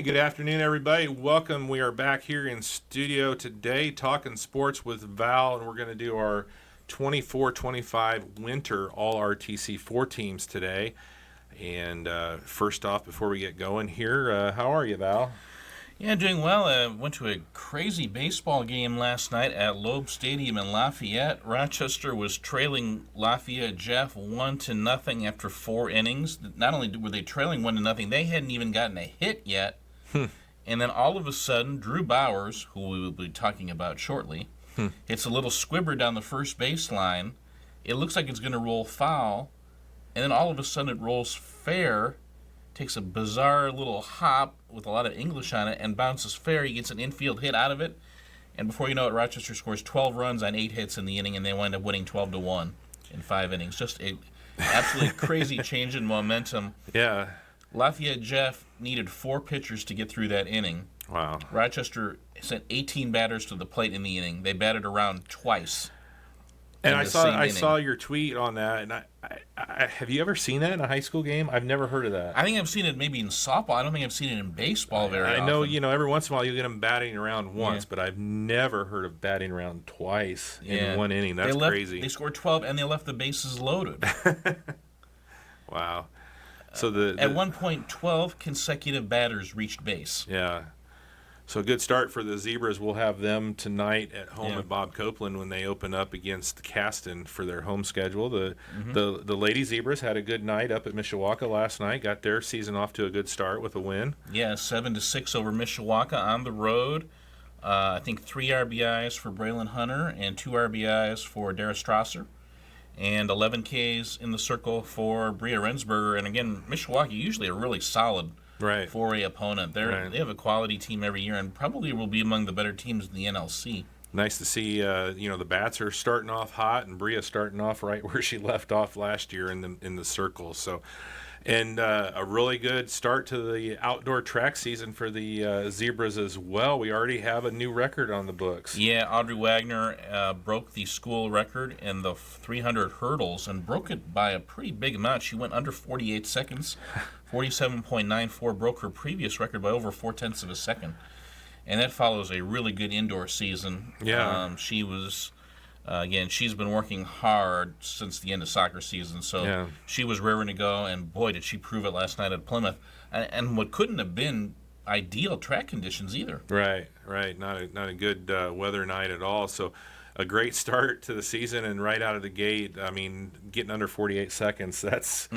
good afternoon, everybody. Welcome. We are back here in studio today talking sports with Val, and we're going to do our 24-25 winter all RTC4 teams today. And first off, before we get going here, how are you, Val? Yeah, doing well. I went to a crazy baseball game last night at Loeb Stadium in Lafayette. Rochester was trailing Lafayette Jeff 1-0 after 4 innings. Not only were they trailing 1-0, they hadn't even gotten a hit yet. And then all of a sudden, Drew Bowers, who we will be talking about shortly, hits a little squibber down the first baseline. It looks like it's going to roll foul, and then all of a sudden it rolls fair, takes a bizarre little hop with a lot of English on it, and bounces fair. He gets an infield hit out of it, and before you know it, Rochester scores 12 runs on 8 hits in the inning, and they wind up winning 12-1 in 5 innings. Just a absolutely crazy change in momentum. Yeah. Lafayette Jeff needed 4 pitchers to get through that inning. Wow. Rochester sent 18 batters to the plate in the inning. They batted around twice. And I saw your tweet on that, and I have you ever seen that in a high school game? I've never heard of that. I think I've seen it maybe in softball. I don't think I've seen it in baseball very often. I know, every once in a while you get them batting around once, but I've never heard of batting around twice in one inning. That's crazy. They scored 12, and they left the bases loaded. Wow. So at one point, 12 consecutive batters reached base. Yeah. So a good start for the Zebras. We'll have them tonight at home at Bob Copeland when they open up against Caston for their home schedule. The Lady Zebras had a good night up at Mishawaka last night. Got their season off to a good start with a win. Yeah, 7-6 over Mishawaka on the road. I think 3 RBIs for Braylon Hunter and 2 RBIs for Dara Strasser. And 11 Ks in the circle for Bria Rensberger. And again, Mishawaka usually a really solid 4A opponent. They have a quality team every year and probably will be among the better teams in the NLC. Nice to see, the bats are starting off hot and Bria starting off right where she left off last year in the circle. So, and a really good start to the outdoor track season for the Zebras as well. We already have a new record on the books. Yeah, Audrey Wagner broke the school record in the 300 hurdles and broke it by a pretty big amount. She went under 48 seconds. 47.94 broke her previous record by over 0.4 of a second. And that follows a really good indoor season. Yeah. She was, again, she's been working hard since the end of soccer season. So she was raring to go, and boy, did she prove it last night at Plymouth. And what couldn't have been ideal track conditions either. Right. Not a good weather night at all. So a great start to the season, and right out of the gate, I mean, getting under 48 seconds, that's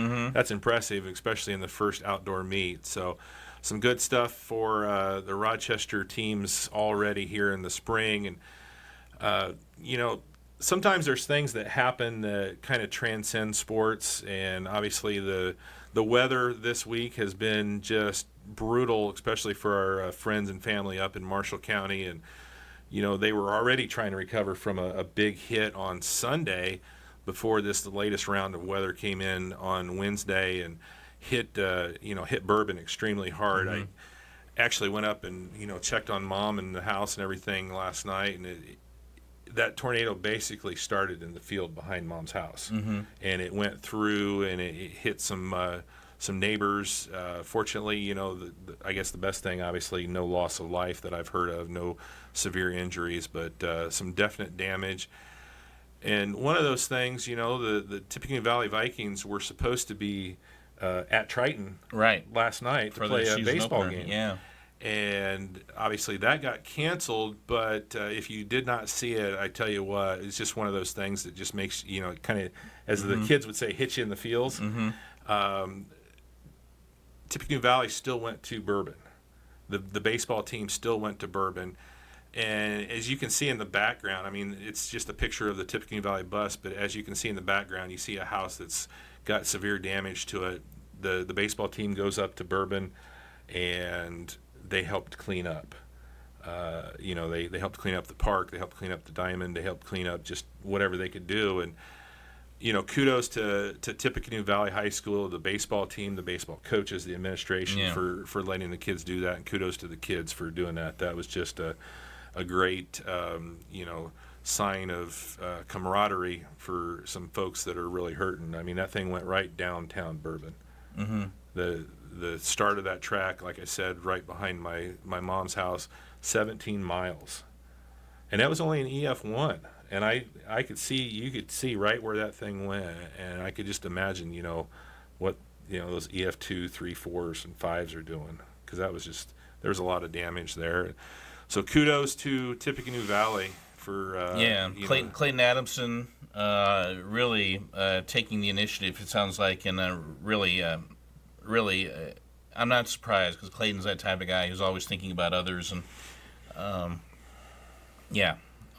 impressive, especially in the first outdoor meet. So some good stuff for the Rochester teams already here in the spring. And, sometimes there's things that happen that kind of transcend sports, and obviously the weather this week has been just brutal, especially for our friends and family up in Marshall County. And they were already trying to recover from a big hit on Sunday before the latest round of weather came in on Wednesday and hit Bourbon extremely hard. I actually went up and, checked on Mom in the house and everything last night, and that tornado basically started in the field behind Mom's house. And it went through and it hit some neighbors. Fortunately, I guess the best thing, obviously, no loss of life that I've heard of, no severe injuries, but some definite damage. And one of those things, the Tippecanoe Valley Vikings were supposed to be at Triton last night to play a baseball game. Yeah. And obviously that got canceled, but if you did not see it, I tell you what, it's just one of those things that just makes, kind of, as the kids would say, hit you in the feels. Tippecanoe Valley still went to Bourbon. The baseball team still went to Bourbon. And as you can see in the background, I mean, it's just a picture of the Tippecanoe Valley bus, but as you can see in the background, you see a house that's got severe damage to it. The baseball team goes up to Bourbon, and they helped clean up. They helped clean up the park, they helped clean up the diamond, they helped clean up just whatever they could do. And kudos to Tippecanoe Valley High School, the baseball team, the baseball coaches, the administration for letting the kids do that, and kudos to the kids for doing that. That was just a great sign of camaraderie for some folks that are really hurting. I mean, that thing went right downtown Bourbon. the start of that track, like I said, right behind my mom's house, 17 miles, and that was only an EF1. And I could see, you could see right where that thing went, and I could just imagine, what those EF2, 3, 4s, and 5s are doing, because that was just, there was a lot of damage there. So kudos to Tippecanoe Valley for Clayton Adamson really taking the initiative. It sounds like, and really, I'm not surprised, because Clayton's that type of guy who's always thinking about others, and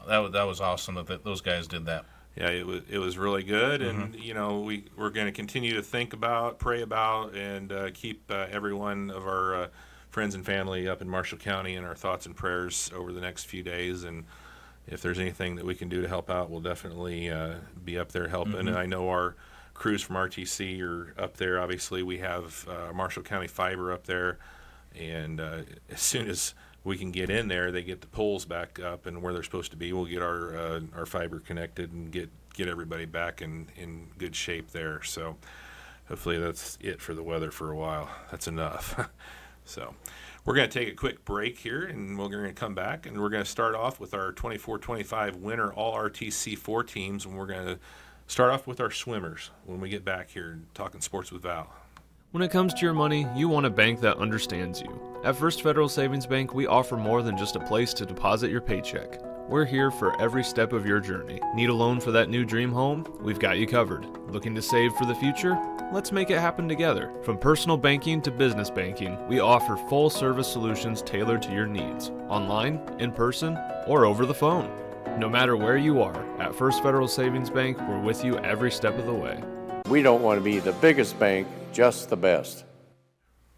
that was awesome that those guys did that. Yeah, it was really good, and we're going to continue to think about, pray about, and keep every one of our friends and family up in Marshall County in our thoughts and prayers over the next few days. And if there's anything that we can do to help out, we'll definitely be up there helping. And I know our crews from RTC are up there. Obviously, we have Marshall County Fiber up there, and as soon as we can get in there, they get the poles back up and where they're supposed to be. We'll get our fiber connected and get everybody back in good shape there. So hopefully that's it for the weather for a while. That's enough. So we're going to take a quick break here, and we're going to come back, and we're going to start off with our 24-25 winter all RTC4 teams, and we're going to start off with our swimmers when we get back here talking sports with Val. When it comes to your money, you want a bank that understands you. At First Federal Savings Bank, we offer more than just a place to deposit your paycheck. We're here for every step of your journey. Need a loan for that new dream home? We've got you covered. Looking to save for the future? Let's make it happen together. From personal banking to business banking, we offer full-service solutions tailored to your needs, online, in person, or over the phone. No matter where you are, at First Federal Savings Bank, we're with you every step of the way. We don't want to be the biggest bank, just the best.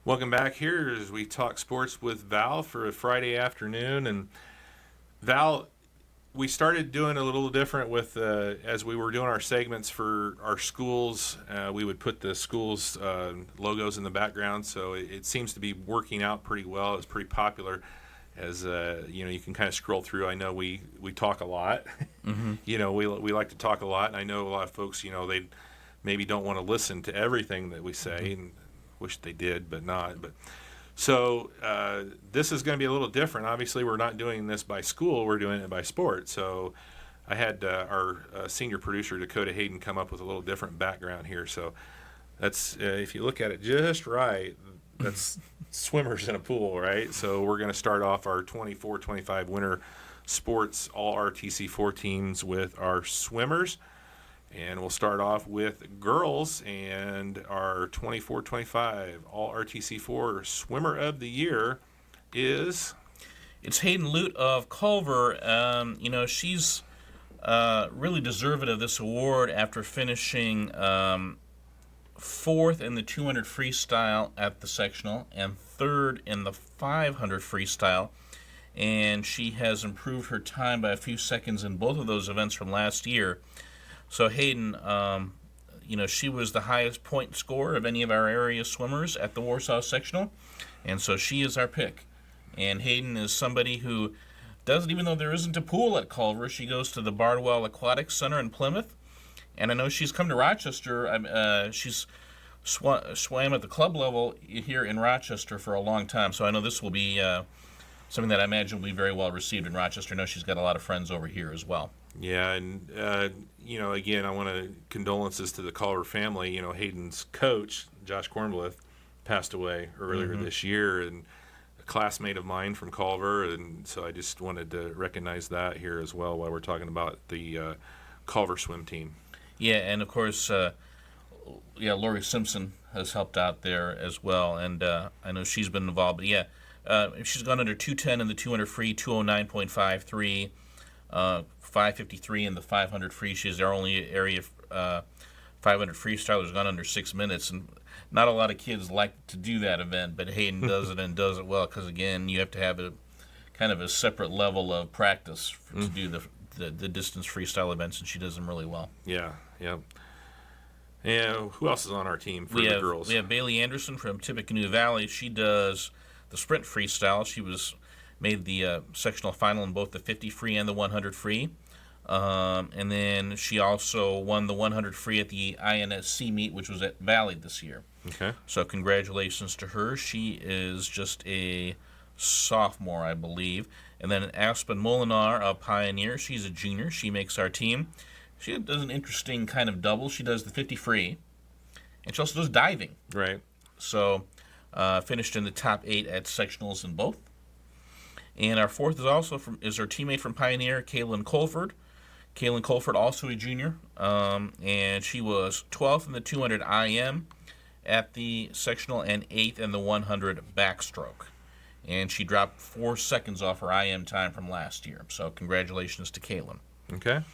Welcome back here as we talk sports with Val for a Friday afternoon. And Val, we started doing a little different with as we were doing our segments for our schools. We would put the schools' logos in the background, so it seems to be working out pretty well. It's pretty popular. As you can kind of scroll through. I know we talk a lot. Mm-hmm. We like to talk a lot, and I know a lot of folks. They maybe don't want to listen to everything that we say, and wish they did, but not. But so this is going to be a little different. Obviously, we're not doing this by school; we're doing it by sport. So I had our senior producer Dakota Hayden come up with a little different background here. So that's if you look at it just right, that's swimmers in a pool, right? So we're going to start off our 24-25 winter sports all RTC4 teams with our swimmers. And we'll start off with girls, and our 24-25 all RTC4 swimmer of the year is... It's Hayden Lute of Culver. She's really deserving of this award after finishing fourth in the 200 freestyle at the sectional and third in the 500 freestyle. And she has improved her time by a few seconds in both of those events from last year. So Hayden, she was the highest point scorer of any of our area swimmers at the Warsaw sectional, and so she is our pick. And Hayden is somebody who doesn't, even though there isn't a pool at Culver, she goes to the Bardwell Aquatic Center in Plymouth, and I know she's come to Rochester. She's swam at the club level here in Rochester for a long time, so I know this will be something that I imagine will be very well received in Rochester. I know she's got a lot of friends over here as well. Yeah, and, again, I want to condolences to the Culver family. Hayden's coach, Josh Kornblith, passed away earlier this year, and a classmate of mine from Culver, and so I just wanted to recognize that here as well while we're talking about the Culver swim team. Yeah, and, of course, Lori Simpson has helped out there as well, and I know she's been involved. But, she's gone under 210 in the 200 free, 209.53. 5:53 in the 500 free. She's our only area 500 freestyler who's gone under 6 minutes, and not a lot of kids like to do that event, but Hayden does it and does it well because, again, you have to have a kind of a separate level of practice to do the distance freestyle events, and she does them really well. Yeah. And who else is on our team for the girls? We have Bailey Anderson from Tippecanoe Valley. She does the sprint freestyle. She made the sectional final in both the 50 free and the 100 free. And then she also won the 100 free at the INSC meet, which was at Valley this year. Okay. So congratulations to her. She is just a sophomore, I believe. And then Aspen Molinar, a Pioneer. She's a junior. She makes our team. She does an interesting kind of double. She does the 50 free, and she also does diving. Right. So finished in the top 8 at sectionals in both. And our fourth is also is our teammate from Pioneer, Kaylin Colford. Kaylin Colford, also a junior, and she was 12th in the 200 IM at the sectional and 8th in the 100 backstroke. And she dropped 4 seconds off her IM time from last year. So congratulations to Kaylin. Okay. And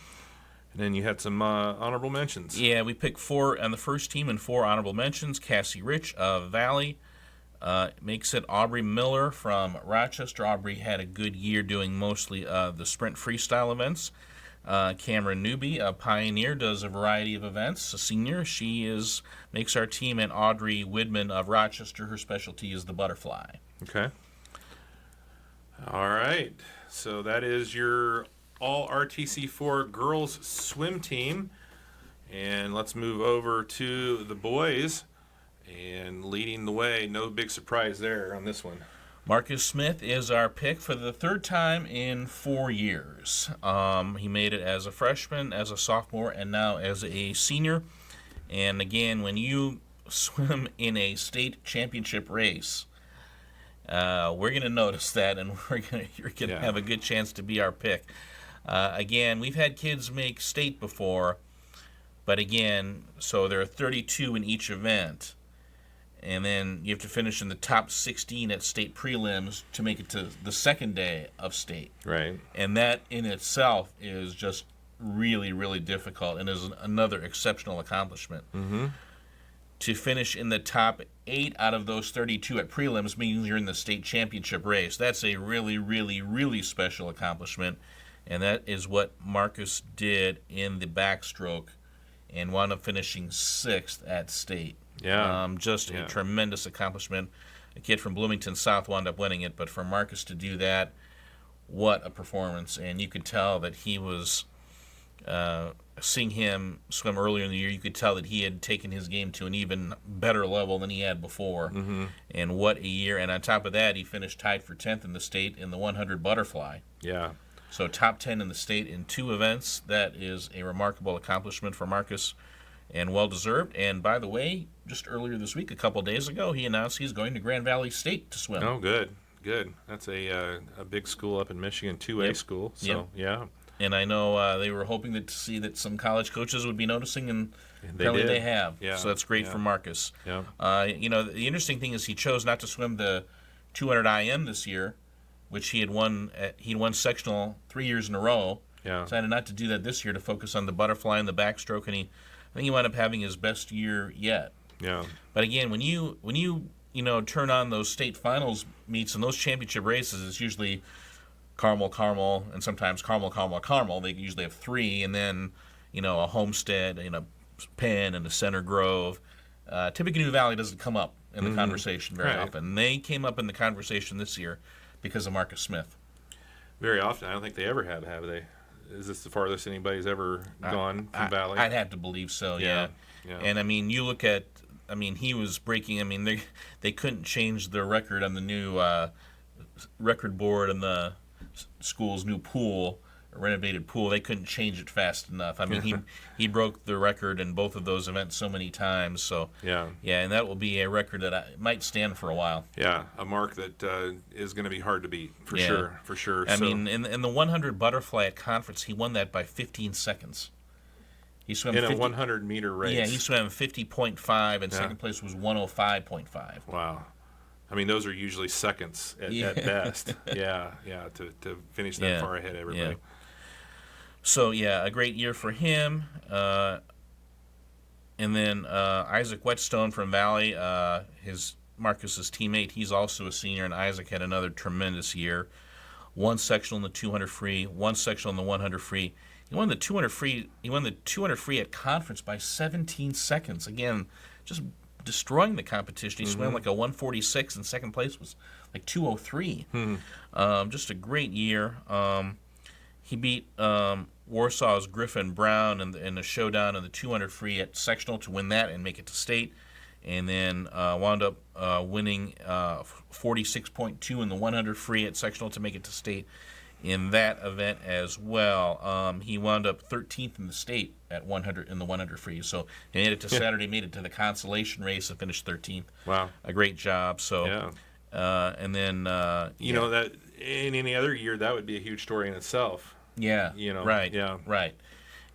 then you had some honorable mentions. Yeah, we picked 4 on the first team and 4 honorable mentions. Cassie Rich of Valley makes it. Aubrey Miller from Rochester. Aubrey had a good year doing mostly the sprint freestyle events. Cameron Newby, a Pioneer, does a variety of events. A senior, she makes our team. And Audrey Widman of Rochester, her specialty is the butterfly. Okay. All right. So that is your all RTC4 girls swim team. And let's move over to the boys. And leading the way, no big surprise there on this one. Marcus Smith is our pick for the 3rd time in 4 years. He made it as a freshman, as a sophomore, and now as a senior. And again, when you swim in a state championship race, we're going to notice that, and you're going to have a good chance to be our pick. Again, we've had kids make state before, but again, so there are 32 in each event. And then you have to finish in the top 16 at state prelims to make it to the second day of state. Right. And that in itself is just really, really difficult and is another exceptional accomplishment. Mm-hmm. To finish in the top 8 out of those 32 at prelims means you're in the state championship race. That's a really, really, really special accomplishment. And that is what Marcus did in the backstroke and wound up finishing 6th at state. Yeah. Just a tremendous accomplishment. A kid from Bloomington South wound up winning it, but for Marcus to do that, what a performance. And you could tell that he was, seeing him swim earlier in the year, you could tell that he had taken his game to an even better level than he had before. Mm-hmm. And what a year. And on top of that, he finished tied for 10th in the state in the 100 butterfly. Yeah. So top 10 in the state in 2 events. That is a remarkable accomplishment for Marcus, and well-deserved. And by the way, just earlier this week, a couple days ago, he announced he's going to Grand Valley State to swim. Oh, good. That's a big school up in Michigan, 2A school. So, yeah. And I know they were hoping to see that some college coaches would be noticing, and apparently they have. Yeah. So that's great for Marcus. Yeah. The interesting thing is he chose not to swim the 200 IM this year, which he had won. He'd won sectional 3 years in a row. Yeah. Decided not to do that this year to focus on the butterfly and the backstroke, and I think he wound up having his best year yet. Yeah. But again, when you turn on those state finals meets and those championship races, it's usually Carmel, and sometimes Carmel. They usually have 3, and then a Homestead, Penn, and a Center Grove. Tippecanoe Valley doesn't come up in the conversation very often. They came up in the conversation this year because of Marcus Smith. Very often. I don't think they ever have they? Is this the farthest anybody's ever gone from Valley? I'd have to believe so, yeah. And, you look at, he was breaking, they couldn't change the record on the new record board and the school's new pool, renovated pool. They couldn't change it fast enough. He broke the record in both of those events so many times. So yeah, and that will be a record that might stand for a while. Yeah, a mark that is going to be hard to beat for sure. In the 100 butterfly at conference, he won that by 15 seconds. He swam in a 100-meter race. Yeah, he swam 50.5, and second place was 105.5. Wow. Those are usually seconds at best. To finish that far ahead of everybody. Yeah. So, a great year for him. And then Isaac Whetstone from Valley, Marcus's teammate, he's also a senior, and Isaac had another tremendous year. 1 sectional in the 200 free, 1 sectional in the 100 free. He won the 200 free. He won the 200 free at conference by 17 seconds. Again, just destroying the competition. He swam like a 146, and second place was like 203. Just a great year. He beat Warsaw's Griffin Brown in the showdown in the 200 free at sectional to win that and make it to state. and then wound up winning 46.2 in the 100 free at sectional to make it to state in that event as well. He wound up 13th in the state at 100 in the 100 free. So he made it to Saturday, made it to the consolation race, and finished 13th. Wow, a great job. So, and then you know that in any other year that would be a huge story in itself. Yeah, you know, right, yeah, right.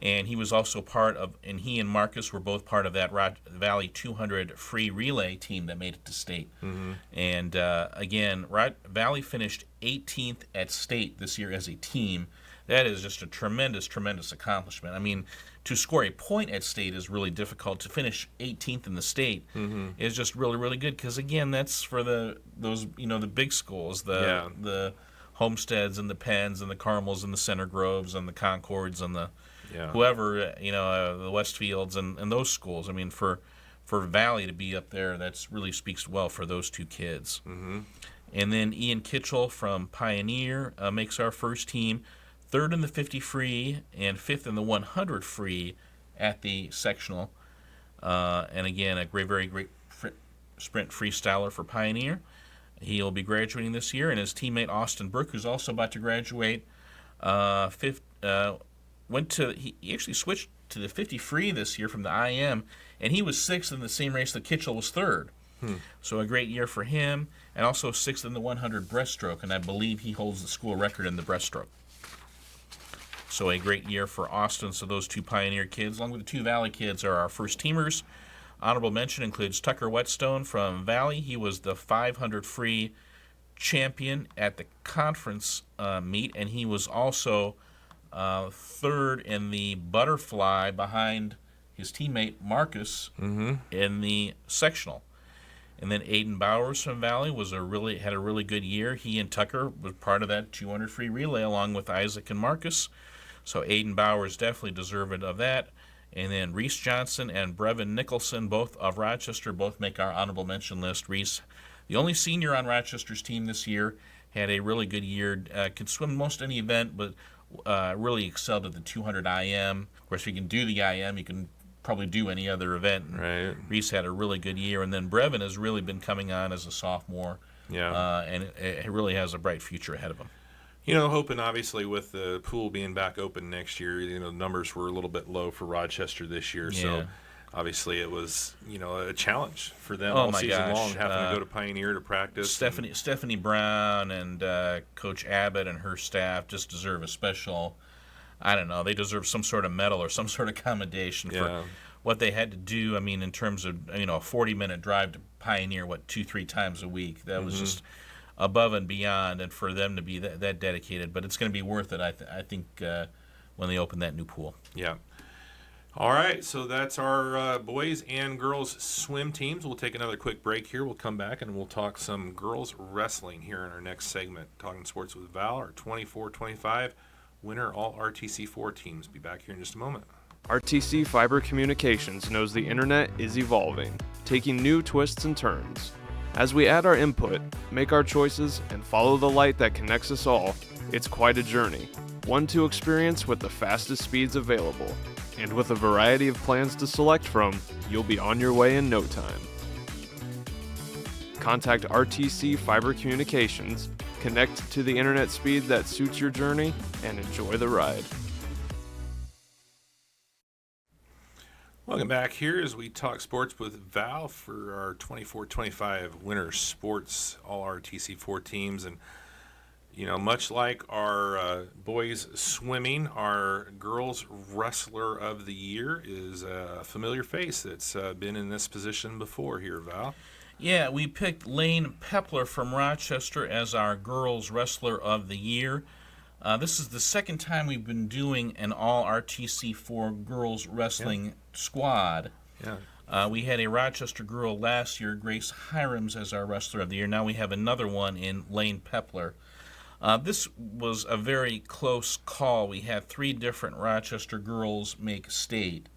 And he was also part of, and he and Marcus were both part of that Valley 200 free relay team that made it to state. Mm-hmm. And again, Valley finished 18th at state this year as a team. That is just a tremendous, tremendous accomplishment. I mean, to score a point at state is really difficult. To finish 18th in the state is just really, really good. Because again, that's for those the big schools, the Homesteads and the Penns and the Carmels and the Center Groves and the Concords and the whoever, the Westfields and those schools. I mean, for Valley to be up there, that's really speaks well for those two kids. Mm-hmm. And then Ian Kitchell from Pioneer makes our first team, 3rd in the 50 free and 5th in the 100 free at the sectional. And again, a very great sprint freestyler for Pioneer. He'll be graduating this year, and his teammate Austin Burke, who's also about to graduate, he actually switched to the 50 free this year from the IM, and he was 6th in the same race that Kitchell was 3rd. So a great year for him, and also 6th in the 100 breaststroke, and I believe he holds the school record in the breaststroke. So a great year for Austin. So those two Pioneer kids, along with the two Valley kids, are our first teamers. Honorable mention includes Tucker Whetstone from Valley. He was the 500 free champion at the conference meet, and he was also 3rd in the butterfly behind his teammate Marcus in the sectional. And then Aiden Bowers from Valley had a really good year. He and Tucker was part of that 200 free relay along with Isaac and Marcus. So Aiden Bowers definitely deserved of that. And then Reese Johnson and Brevin Nicholson, both of Rochester, both make our honorable mention list. Reese, the only senior on Rochester's team this year, had a really good year. Could swim most any event, but really excelled at the 200 IM. Of course, if you can do the IM, you can probably do any other event. Right. Reese had a really good year. And then Brevin has really been coming on as a sophomore. Yeah. And it really has a bright future ahead of him. Hoping obviously with the pool being back open next year, numbers were a little bit low for Rochester this year. Yeah. So obviously it was, a challenge for them all season long, having to go to Pioneer to practice. Stephanie Brown and Coach Abbott and her staff just deserve a special, I don't know, they deserve some sort of medal or some sort of commendation for what they had to do. I mean, in terms of, a 40-minute drive to Pioneer, 2-3 times a week. That was just above and beyond, and for them to be that dedicated. But it's going to be worth it, I think, when they open that new pool. Yeah. All right, so that's our boys and girls swim teams. We'll take another quick break here. We'll come back and we'll talk some girls wrestling here in our next segment. Talking sports with Val, our 24-25 winner all RTC4 teams. Be back here in just a moment. RTC Fiber Communications knows the internet is evolving, taking new twists and turns. As we add our input, make our choices, and follow the light that connects us all, it's quite a journey. One to experience with the fastest speeds available. And with a variety of plans to select from, you'll be on your way in no time. Contact RTC Fiber Communications, connect to the internet speed that suits your journey, and enjoy the ride. Welcome back here as we talk sports with Val for our 24-25 winter sports all RTC4 teams. And much like our boys swimming, our girls wrestler of the year is a familiar face that's been in this position before here, Val. Yeah, we picked Lane Pepler from Rochester as our girls wrestler of the year. This is the second time we've been doing an all RTC4 girls wrestling squad. Yeah. We had a Rochester girl last year, Grace Hirams, as our wrestler of the year. Now we have another one in Lane Pepler. This was a very close call. We had 3 different Rochester girls make state.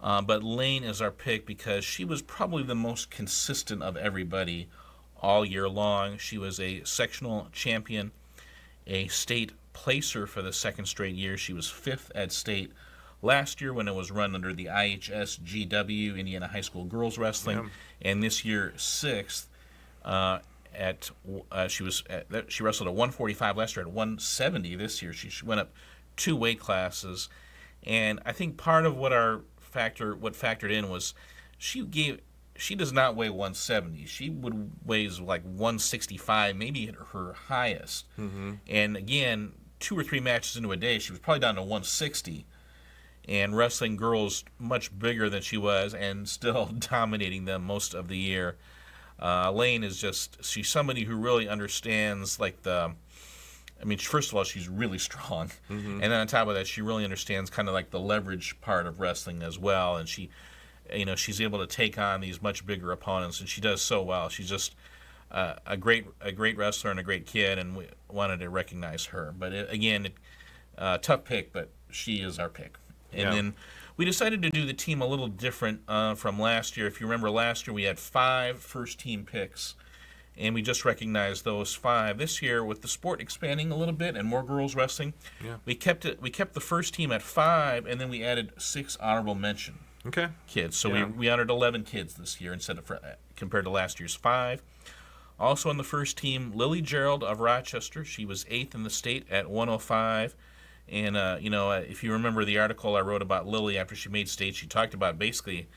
But Lane is our pick because she was probably the most consistent of everybody all year long. She was a sectional champion, a state placer for the second straight year. She was 5th at state last year when it was run under the IHSGW, Indiana High School Girls Wrestling, and this year 6th. She wrestled at 145 last year, at 170 this year. She went up 2 weight classes, and I think part of what factored in was she does not weigh 170. She weighs like 165, maybe at her highest. And again, 2 or 3 matches into a day, she was probably down to 160, and wrestling girls much bigger than she was, and still dominating them most of the year. Lane is she's somebody who really understands, first of all, she's really strong. And then on top of that, she really understands kind of like the leverage part of wrestling as well. And she's able to take on these much bigger opponents, and she does so well. She's just a great wrestler and a great kid, and we wanted to recognize her. But tough pick, but she is our pick. And then we decided to do the team a little different from last year. If you remember, last year we had 5 first-team picks, and we just recognized those 5. This year, with the sport expanding a little bit and more girls wrestling, we kept the first team at 5, and then we added 6 honorable mention kids. So we honored 11 kids this year compared to last year's 5. Also on the first team, Lily Gerald of Rochester. She was 8th in the state at 105. And, if you remember the article I wrote about Lily after she made state, she talked about basically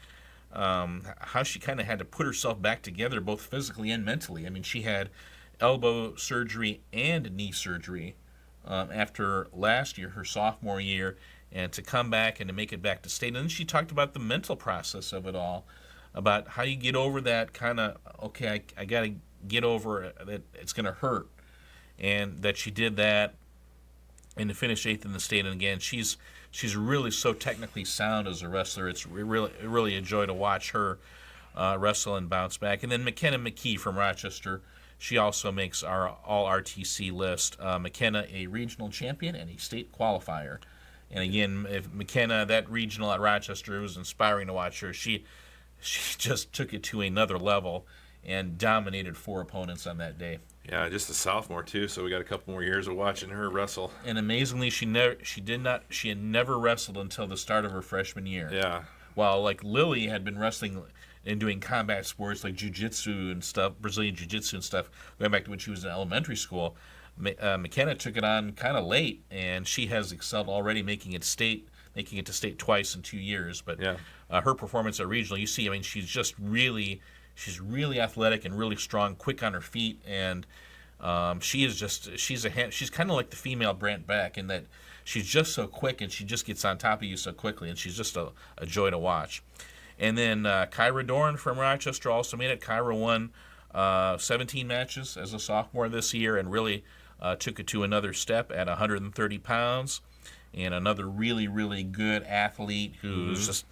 how she kind of had to put herself back together both physically and mentally. I mean, she had elbow surgery and knee surgery after last year, her sophomore year, and to come back and to make it back to state. And then she talked about the mental process of it all, about how you get over that kind of, okay, I got to get over it, that it's going to hurt, and that she did that. And to finish 8th in the state, and again, she's really so technically sound as a wrestler. It's really a joy to watch her wrestle and bounce back. And then McKenna McKee from Rochester, she also makes our all RTC list. McKenna, a regional champion and a state qualifier. And again, if McKenna, that regional at Rochester, it was inspiring to watch her. She just took it to another level and dominated 4 opponents on that day. Yeah, just a sophomore too, so we got a couple more years of watching her wrestle. And amazingly, she had never wrestled until the start of her freshman year. Yeah. While like Lily had been wrestling and doing combat sports like jiu-jitsu and stuff, Brazilian jiu-jitsu and stuff, going back to when she was in elementary school, McKenna took it on kind of late, and she has excelled already, making it to state twice in 2 years. But her performance at regional, you see, I mean, she's really athletic and really strong, quick on her feet, and she's kind of like the female Brant Beck in that she's just so quick and she just gets on top of you so quickly, and she's just a joy to watch. And then Kyra Dorn from Rochester also made it. Kyra won 17 matches as a sophomore this year and really took it to another step at 130 pounds, and another really, really good athlete who's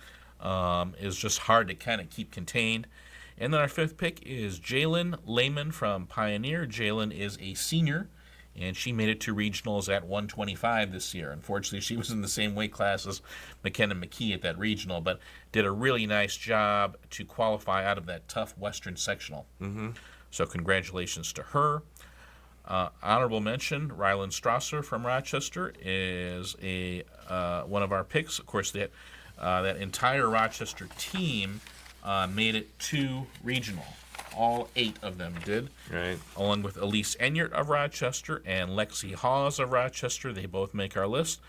is just hard to kind of keep contained. And then our 5th pick is Jalen Lehman from Pioneer. Jalen is a senior, and she made it to regionals at 125 this year. Unfortunately, she was in the same weight class as McKenna McKee at that regional, but did a really nice job to qualify out of that tough Western sectional. So congratulations to her. Honorable mention, Rylan Strasser from Rochester is one of our picks. Of course, that entire Rochester team made it to regional. All 8 of them did. Right. Along with Elise Enyart of Rochester and Lexi Hawes of Rochester. They both make our list.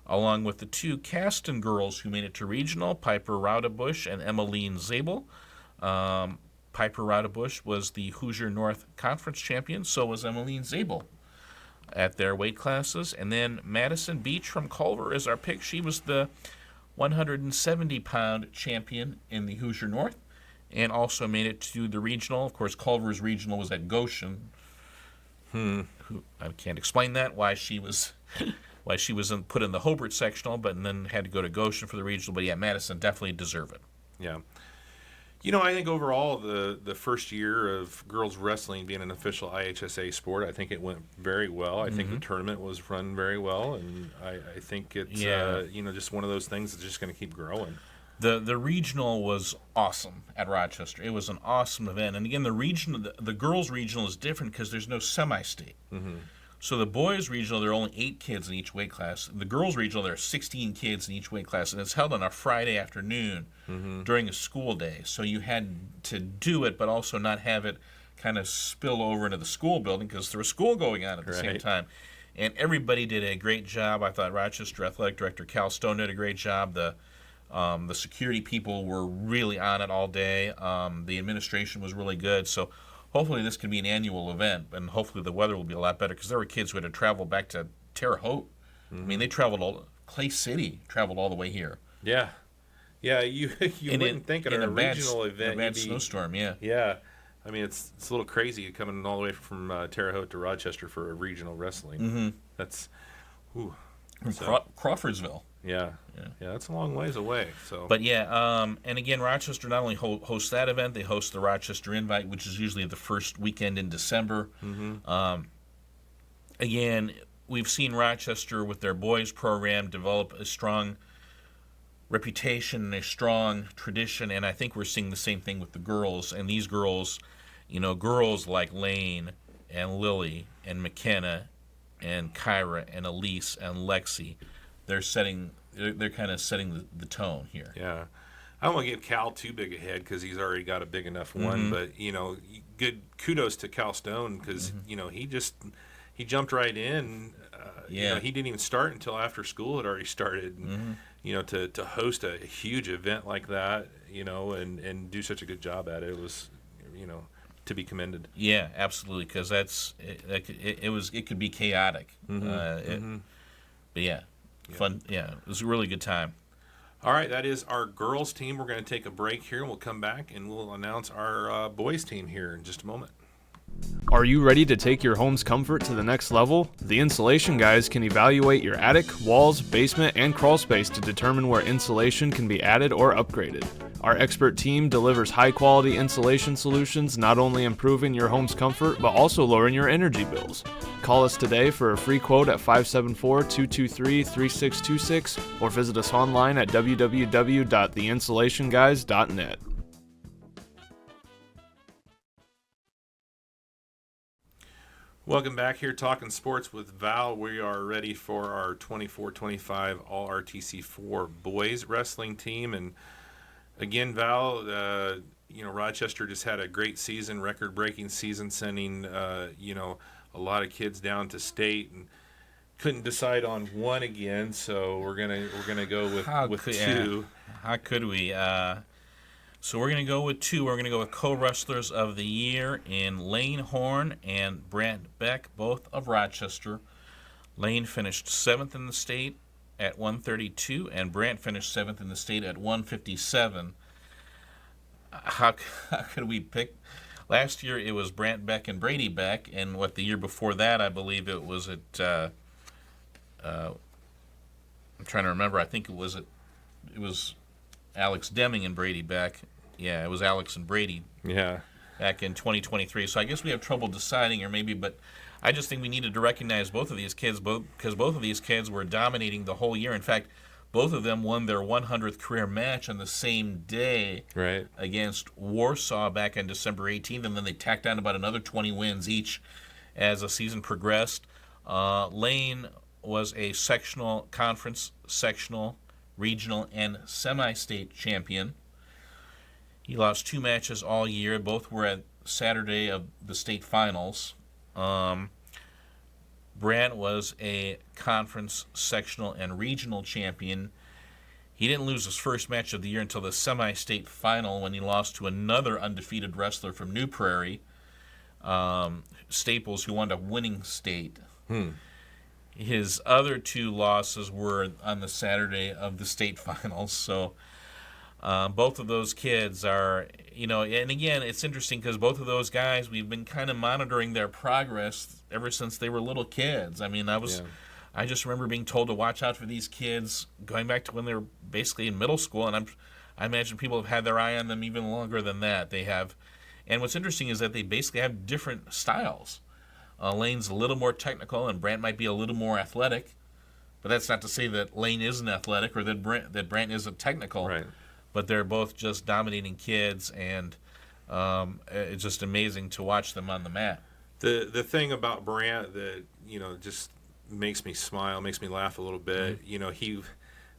Along with the 2 Caston girls who made it to regional, Piper Raudebusch and Emmeline Zabel. Piper Raudebusch was the Hoosier North Conference champion. So was Emmeline Zabel at their weight classes. And then Madison Beach from Culver is our pick. She was the 170-pound champion in the Hoosier North, and also made it to the regional. Of course, Culver's regional was at Goshen. I can't explain that, why she was put in the Hobart sectional, but then had to go to Goshen for the regional. But yeah, Madison definitely deserved it. Yeah. You know, I think overall the first year of girls wrestling being an official IHSA sport, I think it went very well. I think the tournament was run very well, and I think it's just one of those things that's just going to keep growing. The regional was awesome at Rochester. It was an awesome event, and again, the girls regional is different because there's no semi-state. So the boys regional, there are only 8 kids in each weight class. The girls regional, there are 16 kids in each weight class, and it's held on a Friday afternoon during a school day. So you had to do it, but also not have it kind of spill over into the school building because there was school going on at the same time. And everybody did a great job. I thought Rochester Athletic Director Cal Stone did a great job. The security people were really on it all day. The administration was really good. So hopefully this can be an annual event, and hopefully the weather will be a lot better because there were kids who had to travel back to Terre Haute. I mean, they traveled Clay City traveled all the way here. Yeah. Yeah, you wouldn't think at a regional event. In a bad snowstorm, yeah. Yeah. I mean, it's a little crazy coming all the way from Terre Haute to Rochester for a regional wrestling. Mm-hmm. That's, Crawfordsville. Yeah, that's a long ways away. So, but yeah, and again, Rochester not only hosts that event, they host the Rochester Invite, which is usually the first weekend in December. Again, we've seen Rochester with their boys program develop a strong reputation and a strong tradition, and I think we're seeing the same thing with the girls. And these girls, girls like Lane and Lily and McKenna and Kyra and Elise and Lexi. They're kind of setting the tone here. Yeah. I don't want to give Cal too big a head because he's already got a big enough one, but, good kudos to Cal Stone because, he jumped right in. He didn't even start until after school had already started. And, to host a huge event like that, and do such a good job at it was, to be commended. Yeah, absolutely, because it could be chaotic. But yeah. Fun, yeah. It was a really good time. All right, that is our girls team. We're going to take a break here, and we'll come back, and we'll announce our boys team here in just a moment. Are you ready to take your home's comfort to the next level? The Insulation Guys can evaluate your attic, walls, basement, and crawl space to determine where insulation can be added or upgraded. Our expert team delivers high-quality insulation solutions, not only improving your home's comfort, but also lowering your energy bills. Call us today for a free quote at 574-223-3626 or visit us online at www.theinsulationguys.net. Welcome back here, Talking Sports with Val. We are ready for our 24-25 All RTC4 boys wrestling team. And again, Val, Rochester just had a great season, record-breaking season, sending, a lot of kids down to state and couldn't decide on one again. So we're gonna go with two. How could we? So we're going to go with 2. We're going to go with co-wrestlers of the year in Lane Horn and Brant Beck, both of Rochester. Lane finished 7th in the state at 132, and Brant finished 7th in the state at 157. How could we pick? Last year it was Brant Beck and Brady Beck, and the year before that I believe it was I'm trying to remember. I think it was Alex Deming and Brady Beck. Yeah, it was Alex and Brady. Yeah. Back in 2023. So I guess we have trouble deciding, but I just think we needed to recognize both of these kids, because both of these kids were dominating the whole year. In fact, both of them won their 100th career match on the same day against Warsaw back on December 18th, and then they tacked on about another 20 wins each as the season progressed. Lane was a conference sectional, regional, and semi-state champion. He lost 2 matches all year. Both were at Saturday of the state finals. Brant was a conference, sectional, and regional champion. He didn't lose his first match of the year until the semi-state final when he lost to another undefeated wrestler from New Prairie, Staples, who wound up winning state. His other 2 losses were on the Saturday of the state finals. So both of those kids are, and again, it's interesting because both of those guys, we've been kind of monitoring their progress ever since they were little kids. I mean, I just remember being told to watch out for these kids going back to when they were basically in middle school, and I imagine people have had their eye on them even longer than that. They have, and what's interesting is that they basically have different styles. Lane's a little more technical, and Brant might be a little more athletic, but that's not to say that Lane isn't athletic or that Brant isn't technical. Right. But they're both just dominating kids, and it's just amazing to watch them on the mat. The thing about Brant that just makes me smile, makes me laugh a little bit.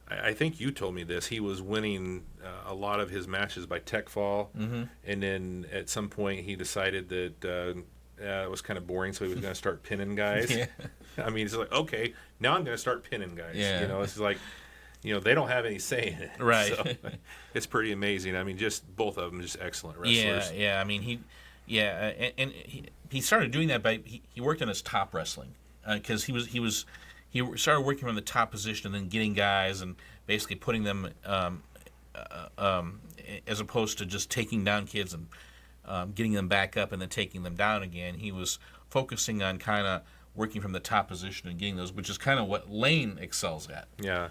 I think you told me this. He was winning a lot of his matches by tech fall, and then at some point he decided that it was kind of boring, so he was going to start pinning guys. Yeah. I mean, it's like, okay, now I'm going to start pinning guys. Yeah. It's like, they don't have any say in it. Right. So, it's pretty amazing. I mean, just both of them, just excellent wrestlers. Yeah. I mean, he started doing that by he worked on his top wrestling because he started working from the top position and then getting guys and basically putting them as opposed to just taking down kids and getting them back up and then taking them down again. He was focusing on kind of working from the top position and getting those, which is kind of what Lane excels at. Yeah.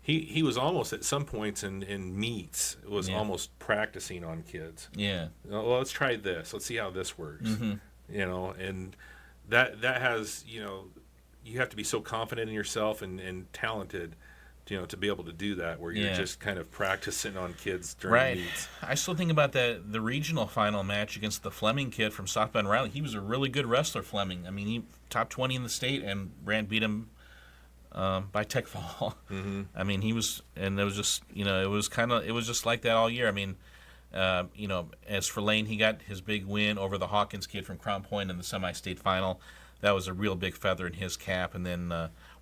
He was almost at some points in meets was almost practicing on kids. Yeah. Well, let's try this. Let's see how this works. And that has you have to be so confident in yourself and talented, to be able to do that where you're just kind of practicing on kids during meets. I still think about the regional final match against the Fleming kid from South Bend Riley. He was a really good wrestler, Fleming. I mean, he top 20 in the state, and Brant beat him by tech fall. I mean, he was, and it was just, it was just like that all year. I mean, as for Lane, he got his big win over the Hawkins kid from Crown Point in the semi-state final. That was a real big feather in his cap, and then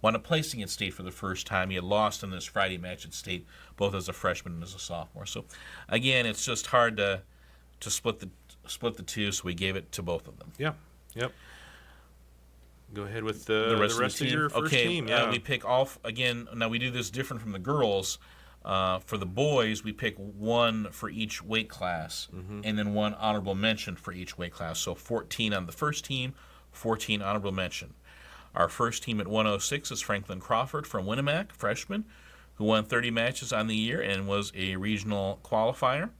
wound up placing at state for the first time. He had lost in this Friday match at state, both as a freshman and as a sophomore. So, again, it's just hard to split the two, so we gave it to both of them. Yeah. Yep. Go ahead with the rest of your first team. Yeah. We pick again. Now we do this different from the girls. For the boys, we pick one for each weight class, and then one honorable mention for each weight class. So 14 on the first team, 14 honorable mention. Our first team at 106 is Franklin Crawford from Winnemac, freshman, who won 30 matches on the year and was a regional qualifier.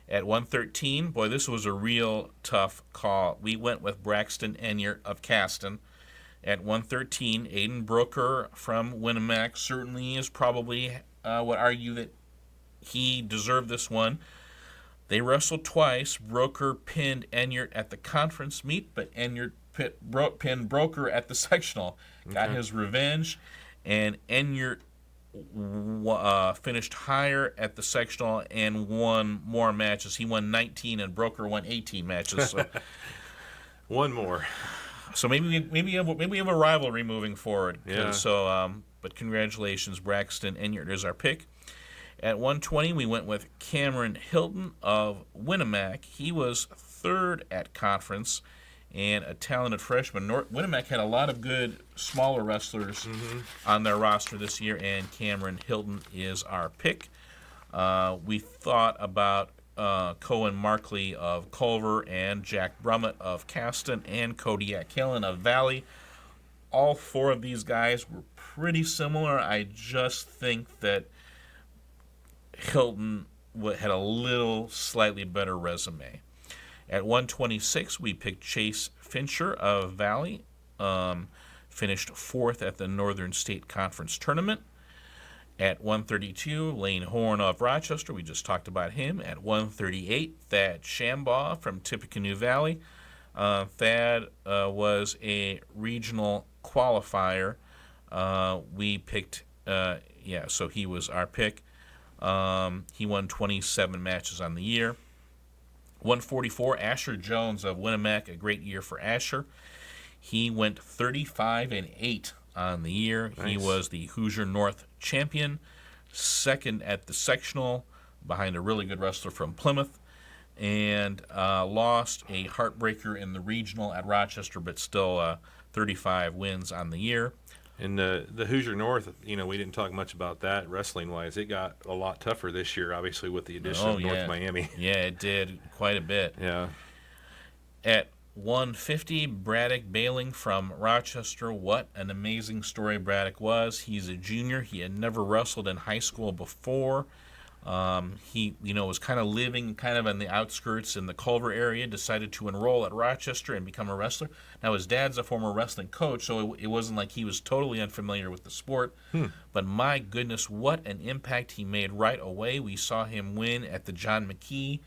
At 113, boy, this was a real tough call. We went with Braxton Enyart of Caston. At 113, Aiden Brooker from Winnemac certainly is probably would argue that he deserved this one. They wrestled twice. Brooker pinned Enyart at the conference meet, but Enyart pinned Brooker at the sectional. Got his revenge, and Enyart finished higher at the sectional and won more matches. He won 19, and Brooker won 18 matches. So. One more. So maybe we have a rivalry moving forward. Yeah. So, but congratulations, Braxton Enyart is our pick. At 120, we went with Cameron Hilton of Winnemac. He was third at conference and a talented freshman. Winnemac had a lot of good smaller wrestlers on their roster this year, and Cameron Hilton is our pick. We thought about Cohen Markley of Culver and Jack Brummett of Caston and Kodiak Hillen of Valley. All four of these guys were pretty similar. I just think that Hilton had a little slightly better resume. At 126, we picked Chase Fincher of Valley. Finished fourth at the Northern State Conference Tournament. At 132, Lane Horn of Rochester. We just talked about him. At 138, Thad Shambaugh from Tippecanoe Valley. Thad was a regional qualifier. We picked, so he was our pick. He won 27 matches on the year. 144, Asher Jones of Winnemac. A great year for Asher. He went 35-8 on the year. Nice. He was the Hoosier North champion, second at the sectional behind a really good wrestler from Plymouth, and lost a heartbreaker in the regional at Rochester, but still 35 wins on the year. And the Hoosier North, we didn't talk much about that wrestling-wise. It got a lot tougher this year, obviously, with the addition of North Miami. Yeah, it did quite a bit. Yeah. At 150, Braddock Bailing from Rochester. What an amazing story Braddock was. He's a junior. He had never wrestled in high school before. He, was kind of living kind of on the outskirts in the Culver area, decided to enroll at Rochester and become a wrestler. Now, his dad's a former wrestling coach, so it wasn't like he was totally unfamiliar with the sport. But my goodness, what an impact he made right away. We saw him win at the John McKee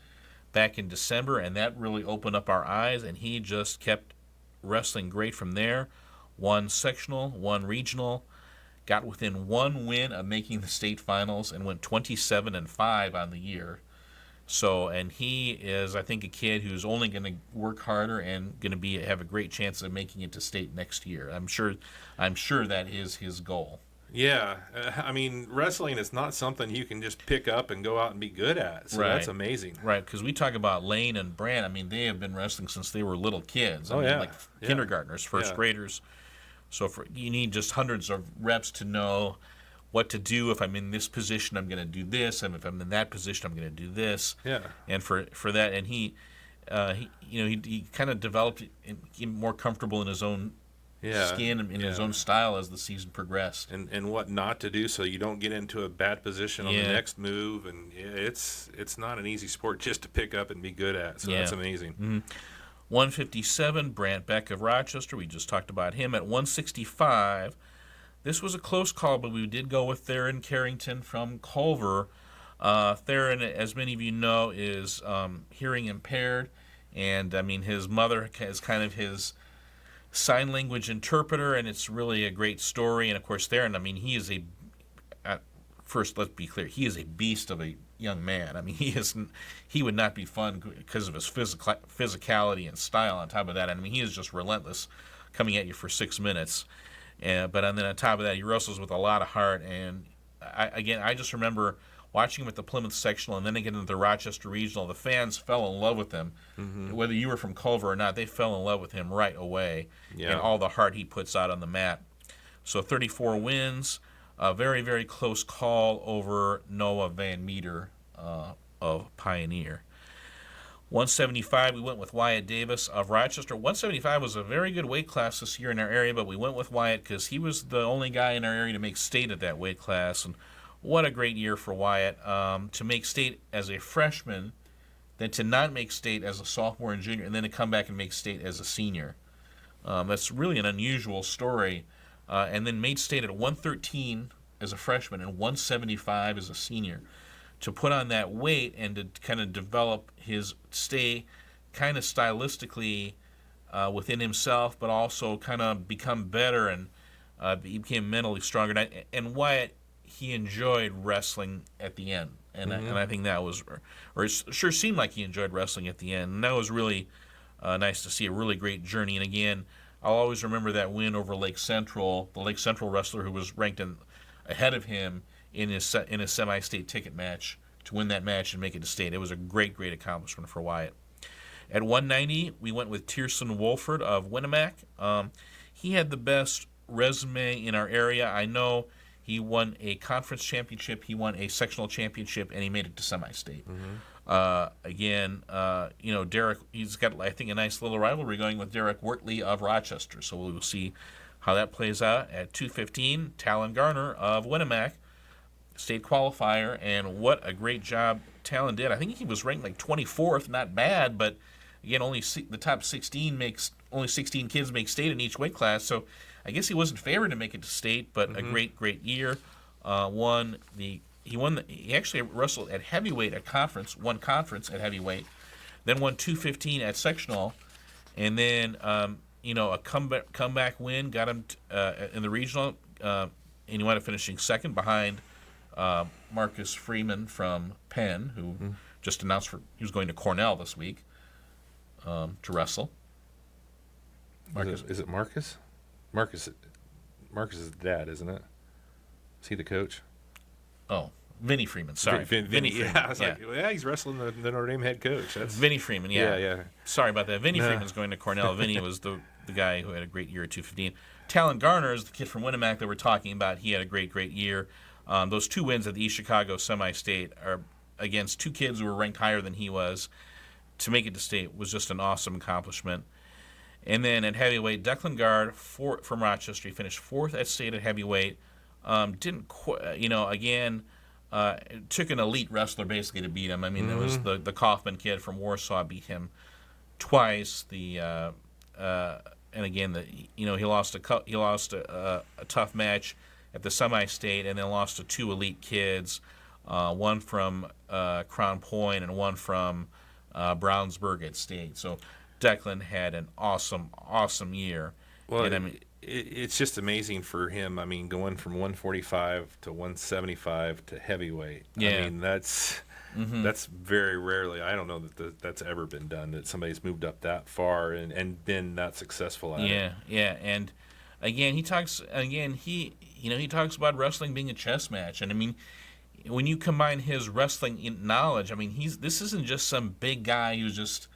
back in December, and that really opened up our eyes, and he just kept wrestling great from there. Won sectional, won regional, got within one win of making the state finals, and went 27-5 on the year. So, and he is, I think, a kid who's only going to work harder and going to have a great chance of making it to state next year. I'm sure that is his goal. Yeah, I mean, wrestling is not something you can just pick up and go out and be good at. So that's amazing. Right, because we talk about Lane and Brand. I mean, they have been wrestling since they were little kids. I mean, like kindergartners, first graders. So you need just hundreds of reps to know what to do. If I'm in this position, I'm going to do this, and if I'm in that position, I'm going to do this. Yeah. And for that, and he kind of developed more comfortable in his own skin and in his own style as the season progressed. And what not to do so you don't get into a bad position on the next move. And it's not an easy sport just to pick up and be good at. So that's amazing. Mm-hmm. 157, Brant Beck of Rochester. We just talked about him. At 165, this was a close call, but we did go with Theron Carrington from Culver. Theron, as many of you know, is hearing impaired, and I mean his mother is kind of his sign language interpreter, and it's really a great story. And of course, Theron, I mean, he is first, let's be clear, he is a beast of a young man. I mean, he would not be fun because of his physicality and style. On top of that, I mean, he is just relentless, coming at you for 6 minutes. But then on top of that, he wrestles with a lot of heart. And I just remember watching him at the Plymouth Sectional, and then again at the Rochester Regional. The fans fell in love with him. Mm-hmm. Whether you were from Culver or not, they fell in love with him right away. Yeah. And all the heart he puts out on the mat. So 34 wins. A very, very close call over Noah Van Meter of Pioneer. 175, we went with Wyatt Davis of Rochester. 175 was a very good weight class this year in our area, but we went with Wyatt because he was the only guy in our area to make state at that weight class. And what a great year for Wyatt. To make state as a freshman, then to not make state as a sophomore and junior, and then to come back and make state as a senior. That's really an unusual story. And then made state at 113 as a freshman and 175 as a senior. To put on that weight and to kind of develop stay kind of stylistically within himself, but also kind of become better, and he became mentally stronger. And Wyatt, he enjoyed wrestling at the end. And, and I think that was, or it sure seemed like he enjoyed wrestling at the end. And that was really nice to see, a really great journey. And again, I'll always remember that win over Lake Central, the Lake Central wrestler who was ranked ahead of him in his semi-state ticket match, to win that match and make it to state. It was a great, great accomplishment for Wyatt. At 190, we went with Tierson Wolford of Winnemac. He had the best resume in our area. I know he won a conference championship, he won a sectional championship, and he made it to semi-state. Mm-hmm. Derek, he's got, I think, a nice little rivalry going with Derek Wortley of Rochester. So we will see how that plays out. At 215, Talon Garner of Winnemac, state qualifier, and what a great job Talon did. I think he was ranked like 24th, not bad, but again, only the top 16 only 16 kids make state in each weight class, so I guess he wasn't favored to make it to state, but a great, great year. He actually wrestled at heavyweight at conference, won conference at heavyweight, then won 215 at sectional, and then a comeback win got him in the regional, and he wound up finishing second behind Marcus Freeman from Penn, who just announced he was going to Cornell this week to wrestle. Is it Marcus? Marcus's dad, isn't it? Is he the coach? Oh, Vinny Freeman. Sorry, Vinny. Freeman. Yeah, I was like, he's wrestling the Notre Dame head coach. That's Vinny Freeman. Yeah. Sorry about that. Vinny No. Freeman's going to Cornell. Vinny was the guy who had a great year at 215. Talon Garner is the kid from Winnemac that we're talking about. He had a great, great year. Those 2 wins at the East Chicago semi-state are against 2 kids who were ranked higher than he was. To make it to state was just an awesome accomplishment. And then at heavyweight, Declan Gard from Rochester, he finished 4th at state at heavyweight. It took an elite wrestler basically to beat him. I mean, there was the Kaufman kid from Warsaw beat him twice. He lost a tough match at the semi-state, and then lost to 2 elite kids, one from Crown Point and one from Brownsburg at state. So Declan had an awesome year. Well, and I mean, it's just amazing for him. I mean, going from 145 to 175 to heavyweight. Yeah. I mean, that's very rarely. I don't know that that's ever been done, that somebody's moved up that far and been that successful at it. Yeah. And again, he talks about wrestling being a chess match. And I mean, when you combine his wrestling knowledge, I mean, this isn't just some big guy who's just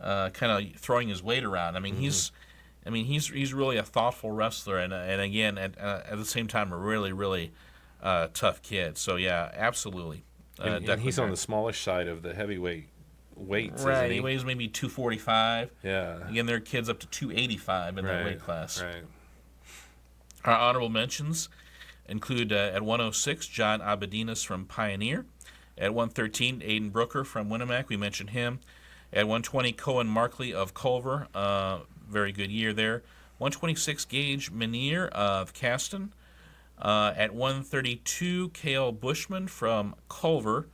kind of throwing his weight around. I mean, he's really a thoughtful wrestler, and again, at the same time, a really tough kid. So yeah, absolutely. And he's on the smallish side of the heavyweight weights, right? isn't he? He weighs maybe 245. Yeah. Again, there are kids up to 285 in that weight class. Right. Our honorable mentions include at 106, John Abedinas from Pioneer. At 113, Aiden Brooker from Winnemac. We mentioned him. At 120, Cohen Markley of Culver. Very good year there. 126, Gage Menier of Caston. At 132, Cale Bushman from Culver.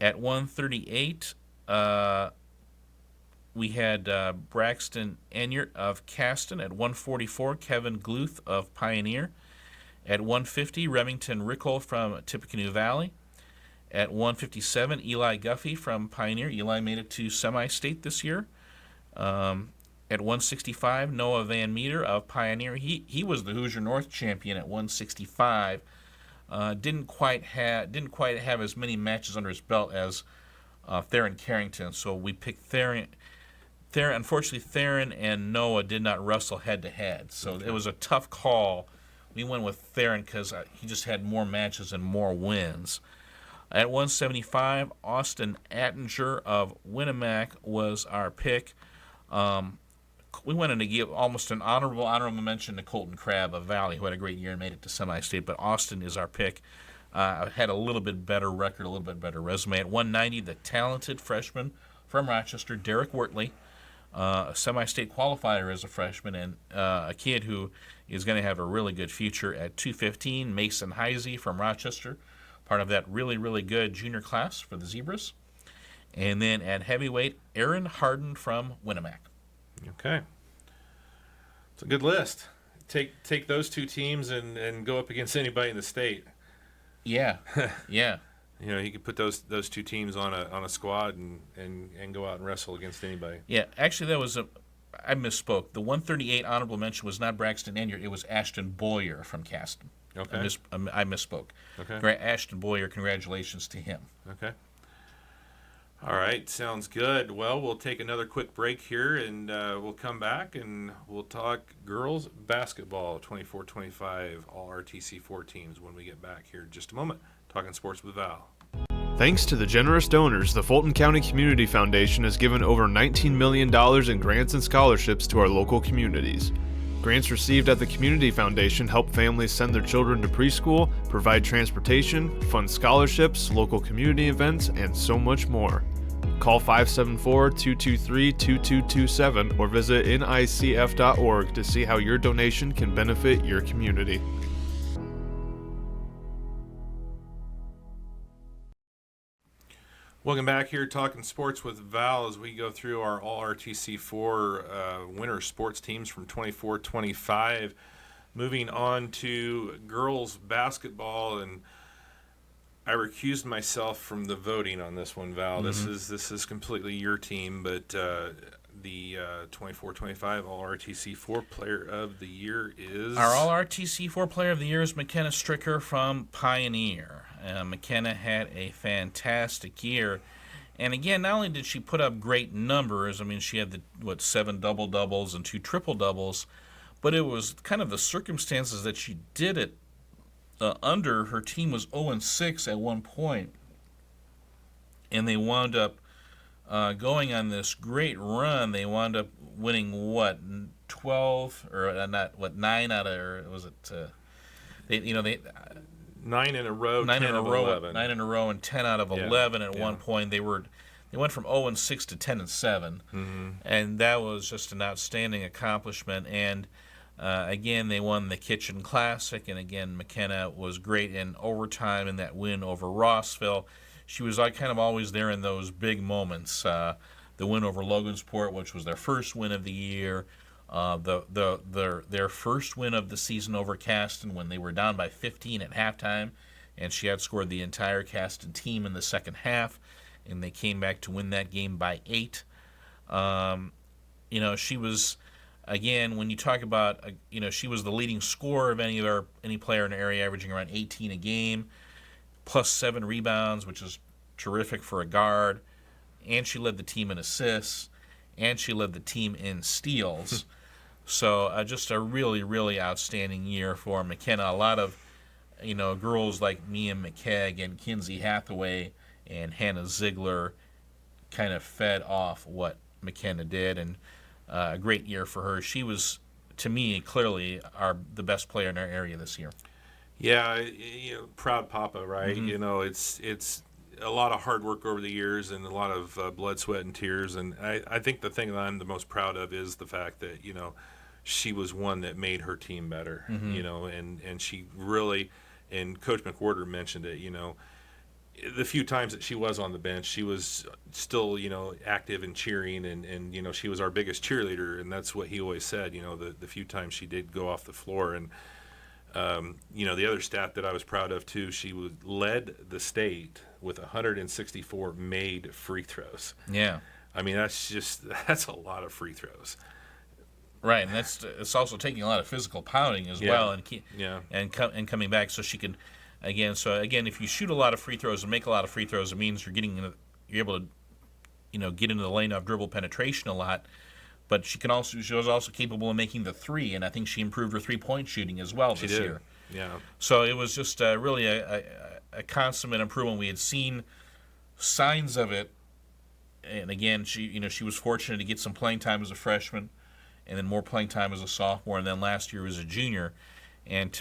At 138, we had Braxton Enyart of Caston. At 144, Kevin Gluth of Pioneer. At 150, Remington Rickle from Tippecanoe Valley. At 157, Eli Guffey from Pioneer. Eli made it to semi-state this year. At 165, Noah Van Meter of Pioneer. He was the Hoosier North champion at 165. Didn't quite have as many matches under his belt as Theron Carrington. So we picked Theron. Unfortunately, Theron and Noah did not wrestle head to head. So it was a tough call. We went with Theron because he just had more matches and more wins. At 175, Austin Attinger of Winnemac was our pick. We wanted to give almost an honorable mention to Colton Crabb of Valley, who had a great year and made it to semi-state, but Austin is our pick. Had a little bit better record, a little bit better resume. At 190, the talented freshman from Rochester, Derek Wortley, a semi-state qualifier as a freshman, and a kid who is going to have a really good future. At 215, Mason Heisey from Rochester, part of that really good junior class for the Zebras. And then at heavyweight, Aaron Harden from Winnemac. Okay. It's a good list. Take those two teams and go up against anybody in the state. Yeah. Yeah. You know, you could put those two teams on a squad and go out and wrestle against anybody. Yeah, actually I misspoke. The 138 honorable mention was not Braxton Enyart, it was Ashton Boyer from Caston. Okay. I misspoke. Okay. Ashton Boyer, congratulations to him. Okay. All right, sounds good. Well, we'll take another quick break here, and we'll come back, and we'll talk girls basketball, 24-25, all RTC4 teams when we get back here in just a moment. Talking sports with Val. Thanks to the generous donors, the Fulton County Community Foundation has given over $19 million in grants and scholarships to our local communities. Grants received at the Community Foundation help families send their children to preschool, provide transportation, fund scholarships, local community events, and so much more. Call 574-223-2227 or visit nicf.org to see how your donation can benefit your community. Welcome back here, Talking Sports with Val, as we go through our all RTC4 winter sports teams from 24-25. Moving on to girls basketball, and I recused myself from the voting on this one, Val. Mm-hmm. This is completely your team, but the 24-25 all RTC4 player of the year is... Our all RTC4 player of the year is McKenna Stricker from Pioneer. McKenna had a fantastic year. And again, not only did she put up great numbers, I mean, she had 7 double-doubles and 2 triple-doubles, but it was kind of the circumstances that she did it under. Her team was 0-6 at one point, and they wound up going on this great run. They wound up winning 12 or 9 out of, or was it? They 9 in a row, 9 in a row, 11. 9 in a row, and 10 out of 11 at one point. They went from 0-6 to 10-7, and that was just an outstanding accomplishment. And again, they won the Kitchen Classic, and again, McKenna was great in overtime in that win over Rossville. She was kind of always there in those big moments. the win over Logansport, which was their first win of the year, their first win of the season over Caston when they were down by 15 at halftime, and she outscored the entire Caston team in the second half, and they came back to win that game by 8. She was, again, when you talk about, she was the leading scorer of any player in the area, averaging around 18 a game, plus 7 rebounds, which is terrific for a guard, and she led the team in assists, and she led the team in steals. So just a really, really outstanding year for McKenna. A lot of, girls like Mia McKegg and Kinsey Hathaway and Hannah Ziegler kind of fed off what McKenna did, and a great year for her. She was, to me, clearly the best player in our area this year. Yeah, proud papa, right? It's a lot of hard work over the years and a lot of blood, sweat, and tears. And I think the thing that I'm the most proud of is the fact that, she was one that made her team better, and she really, and Coach McWhorter mentioned it, the few times that she was on the bench, she was still, active and cheering, and she was our biggest cheerleader, and that's what he always said, the few times she did go off the floor. And, the other stat that I was proud of, too, she led the state with 164 made free throws. Yeah. I mean, that's a lot of free throws. Right, and it's also taking a lot of physical pounding as well, and coming back so she can, again, if you shoot a lot of free throws and make a lot of free throws, it means you're able to, get into the lane off dribble penetration a lot. But she was also capable of making the three, and I think she improved her 3-point shooting as well this year. Yeah. So it was just really a consummate improvement. We had seen signs of it, and again, she was fortunate to get some playing time as a freshman, and then more playing time as a sophomore, and then last year as a junior. And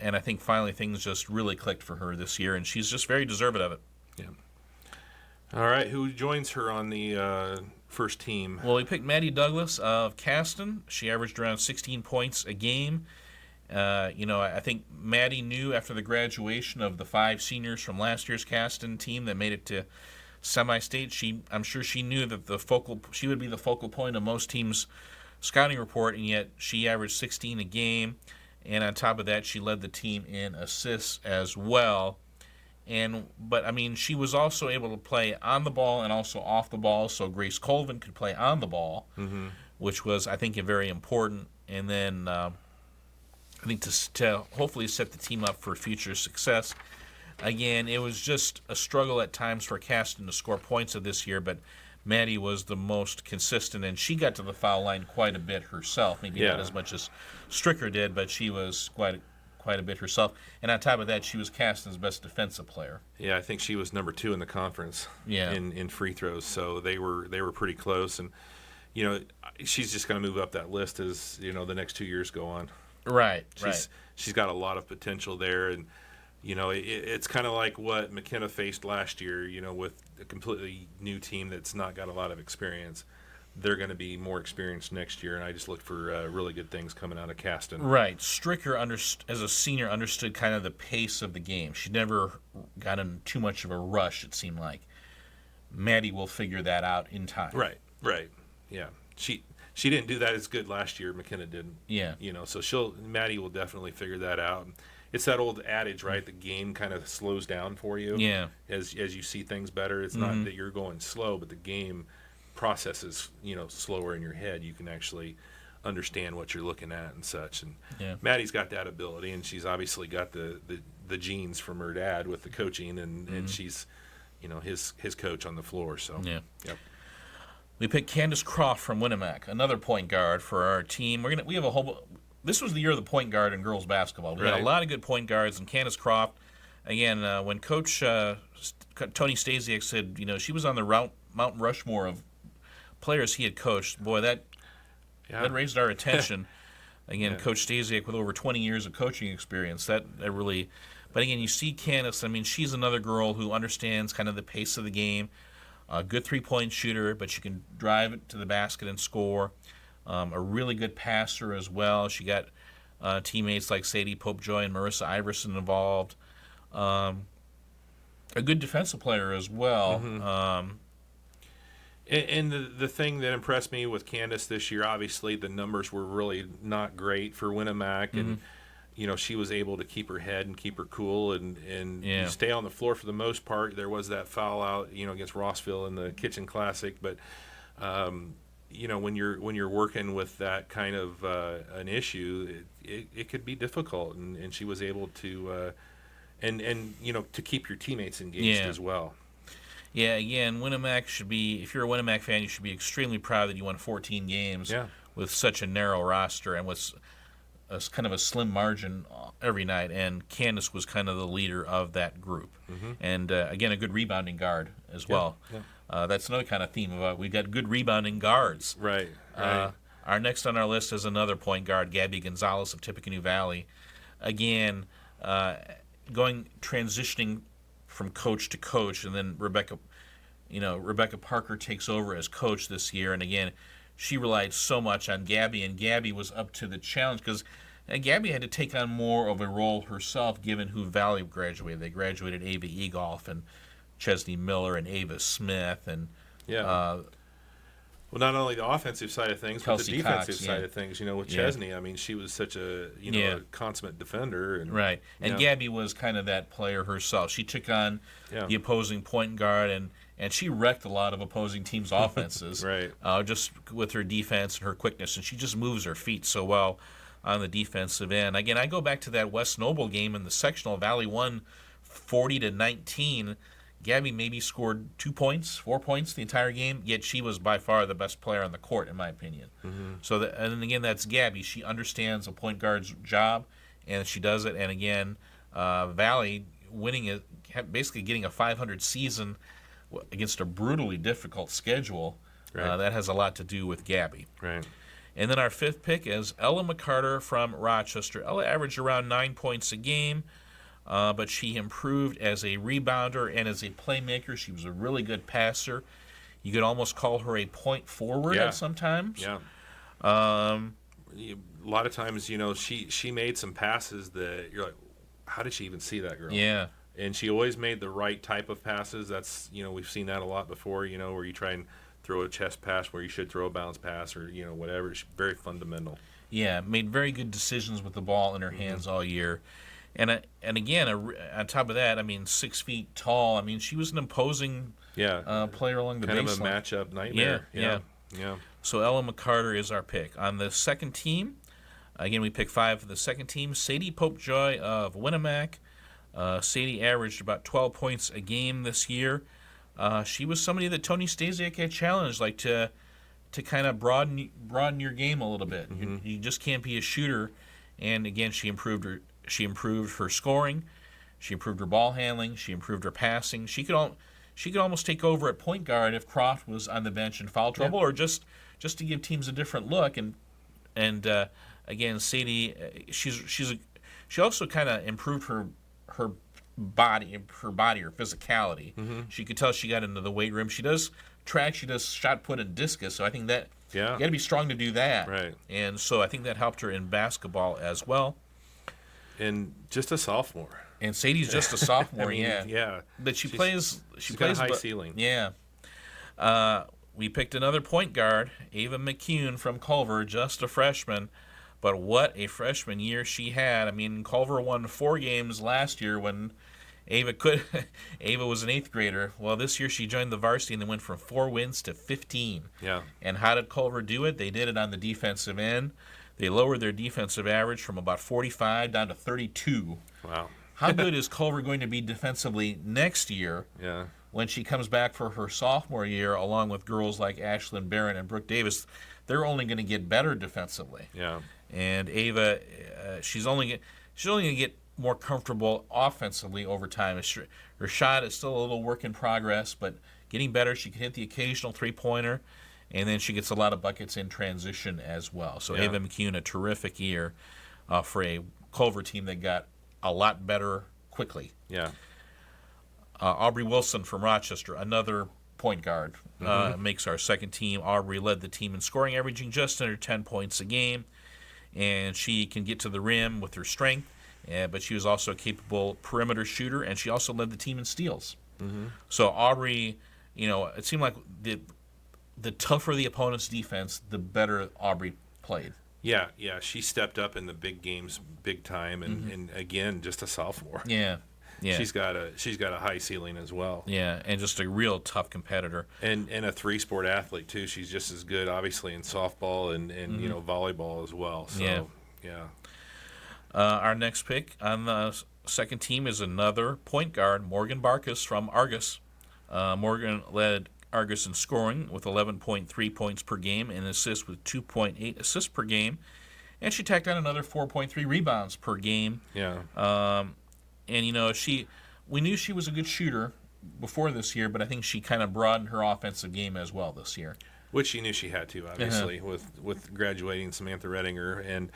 I think finally things just really clicked for her this year, and she's just very deserving of it. Yeah. All right, who joins her on the first team? Well, we picked Maddie Douglas of Caston. She averaged around 16 points a game. I think Maddie knew after the graduation of the 5 seniors from last year's Caston team that made it to semi-state. I'm sure she knew that she would be the focal point of most teams' scouting report, and yet she averaged 16 a game. And on top of that, she led the team in assists as well. But she was also able to play on the ball and also off the ball. So Grace Colvin could play on the ball, which was, I think, very important. And then I think to hopefully set the team up for future success. Again, it was just a struggle at times for Caston to score points of this year, but Maddie was the most consistent, and she got to the foul line quite a bit herself. Maybe not as much as Stricker did, but she was quite a bit herself. And on top of that, she was Caston's best defensive player. Yeah, I think she was number 2 in the conference in free throws, so they were pretty close. And, she's just going to move up that list as, the next 2 years go on. Right, She's got a lot of potential there, and, it's kind of like what McKenna faced last year, with a completely new team that's not got a lot of experience. They're going to be more experienced next year, and I just look for really good things coming out of Caston. Right. Stricker, as a senior, understood kind of the pace of the game. She never got in too much of a rush, it seemed like. Maddie will figure that out in time. Right. Yeah. She didn't do that as good last year. McKenna didn't. Yeah. So Maddie will definitely figure that out. It's that old adage, right? The game kind of slows down for you. Yeah. As you see things better. It's not that you're going slow, but the game processes, slower in your head. You can actually understand what you're looking at and such. And Maddie's got that ability, and she's obviously got the genes from her dad with the coaching, and she's, his coach on the floor. So yeah. Yep. We picked Candace Croft from Winnemac, another point guard for our team. We have a whole. This was the year of the point guard in girls basketball. We had a lot of good point guards, and Candace Croft, again, when Coach Tony Stasiak said, she was on the Mount Rushmore of players he had coached. Boy, that raised our attention. Again, Coach Stasiak with over 20 years of coaching experience. That really. But again, you see Candace. She's another girl who understands kind of the pace of the game. A good 3-point shooter, but she can drive it to the basket and score. A really good passer as well. She got teammates like Sadie Popejoy and Marissa Iverson involved. A good defensive player as well. And the thing that impressed me with Candace this year, obviously the numbers were really not great for Winnemac, and she was able to keep her head and keep her cool and stay on the floor for the most part. There was that foul out, against Rossville in the Kitchen Classic, but when you're working with that kind of an issue, it could be difficult, and she was able to and to keep your teammates engaged as well. Yeah, again, Winnemac should be, if you're a Winnemac fan, you should be extremely proud that you won 14 games with such a narrow roster and with kind of a slim margin every night. And Candace was kind of the leader of that group. And, again, a good rebounding guard as well. That's another kind of theme of we've got good rebounding guards. Right. Our next on our list is another point guard, Gabby Gonzalez of Tippecanoe Valley. Again, transitioning from coach to coach, and then Rebecca Parker takes over as coach this year, and again, she relied so much on Gabby, and Gabby was up to the challenge because Gabby had to take on more of a role herself, given who Valley graduated. They graduated Ava Egolf and Chesney Miller and Ava Smith and well, not only the offensive side of things, Kelsey but the defensive Cox, side of things. With Chesney, I mean, she was such a a consummate defender, right. And Gabby was kind of that player herself. She took on the opposing point guard, and she wrecked a lot of opposing teams' offenses, right? Just with her defense and her quickness, and she just moves her feet so well on the defensive end. Again, I go back to that West Noble game in the sectional. Valley won 40-19. Gabby maybe scored 4 points the entire game, yet she was by far the best player on the court, in my opinion. So, and again, that's Gabby. She understands a point guard's job, and she does it. And again, Valley winning it, basically getting a 500 season against a brutally difficult schedule, that has a lot to do with Gabby. Right. And then our fifth pick is Ella McCarter from Rochester. Ella averaged around 9 points a game. But she improved as a rebounder and as a playmaker. She was a really good passer. You could almost call her a point forward at sometimes. Yeah. A lot of times, she made some passes that you're like, how did she even see that girl? Yeah. And she always made the right type of passes. That's, we've seen that a lot before, where you try and throw a chest pass where you should throw a bounce pass or, whatever. She's very fundamental. Yeah, made very good decisions with the ball in her hands all year. And again, on top of that, 6 feet tall. She was an imposing player along the baseline. Kind of a matchup nightmare. Yeah. So Ella McCarter is our pick. On the second team, again, we pick 5 for the second team. Sadie Popejoy of Winnemac. Sadie averaged about 12 points a game this year. She was somebody that Tony Stasiak had challenged, to kind of broaden your game a little bit. You just can't be a shooter. And again, she improved her scoring, she improved her ball handling, she improved her passing. She could almost take over at point guard if Croft was on the bench in foul trouble, or just to give teams a different look. And again, Sadie, she also kind of improved her body, her physicality. She could tell she got into the weight room. She does track, she does shot put and discus. So I think that you got to be strong to do that. Right. And so I think that helped her in basketball as well. And just a sophomore. And Sadie's just a sophomore, yeah. But she plays got a high ceiling. Yeah. We picked another point guard, Ava McCune from Culver, just a freshman. But what a freshman year she had. Culver won 4 games last year when Ava was an 8th grader. Well, this year she joined the varsity and they went from 4 wins to 15. Yeah. And how did Culver do it? They did it on the defensive end. They lowered their defensive average from about 45 down to 32. Wow. How good is Culver going to be defensively next year when she comes back for her sophomore year, along with girls like Ashlyn Barron and Brooke Davis? They're only going to get better defensively. Yeah. And Ava, she's only going to get more comfortable offensively over time. Her shot is still a little work in progress, but getting better. She can hit the occasional three-pointer. And then she gets a lot of buckets in transition as well. So Ava McCune, a terrific year for a Culver team that got a lot better quickly. Yeah. Aubrey Wilson from Rochester, another point guard, makes our second team. Aubrey led the team in scoring, averaging just under 10 points a game. And she can get to the rim with her strength, but she was also a capable perimeter shooter, and she also led the team in steals. So Aubrey, it seemed like the tougher the opponent's defense, the better Aubrey played. Yeah, she stepped up in the big games, big time, and again, just a sophomore. Yeah. She's got a high ceiling as well. Yeah, and just a real tough competitor. And a 3-sport athlete too. She's just as good, obviously, in softball and volleyball as well. So yeah. Our next pick on the second team is another point guard, Morgan Barkas from Argus. Morgan led Argus in scoring with 11.3 points per game and assists with 2.8 assists per game, and she tacked on another 4.3 rebounds per game. Yeah. And we knew she was a good shooter before this year, but I think she kind of broadened her offensive game as well this year. Which she knew she had to, obviously, with graduating Samantha Redinger. And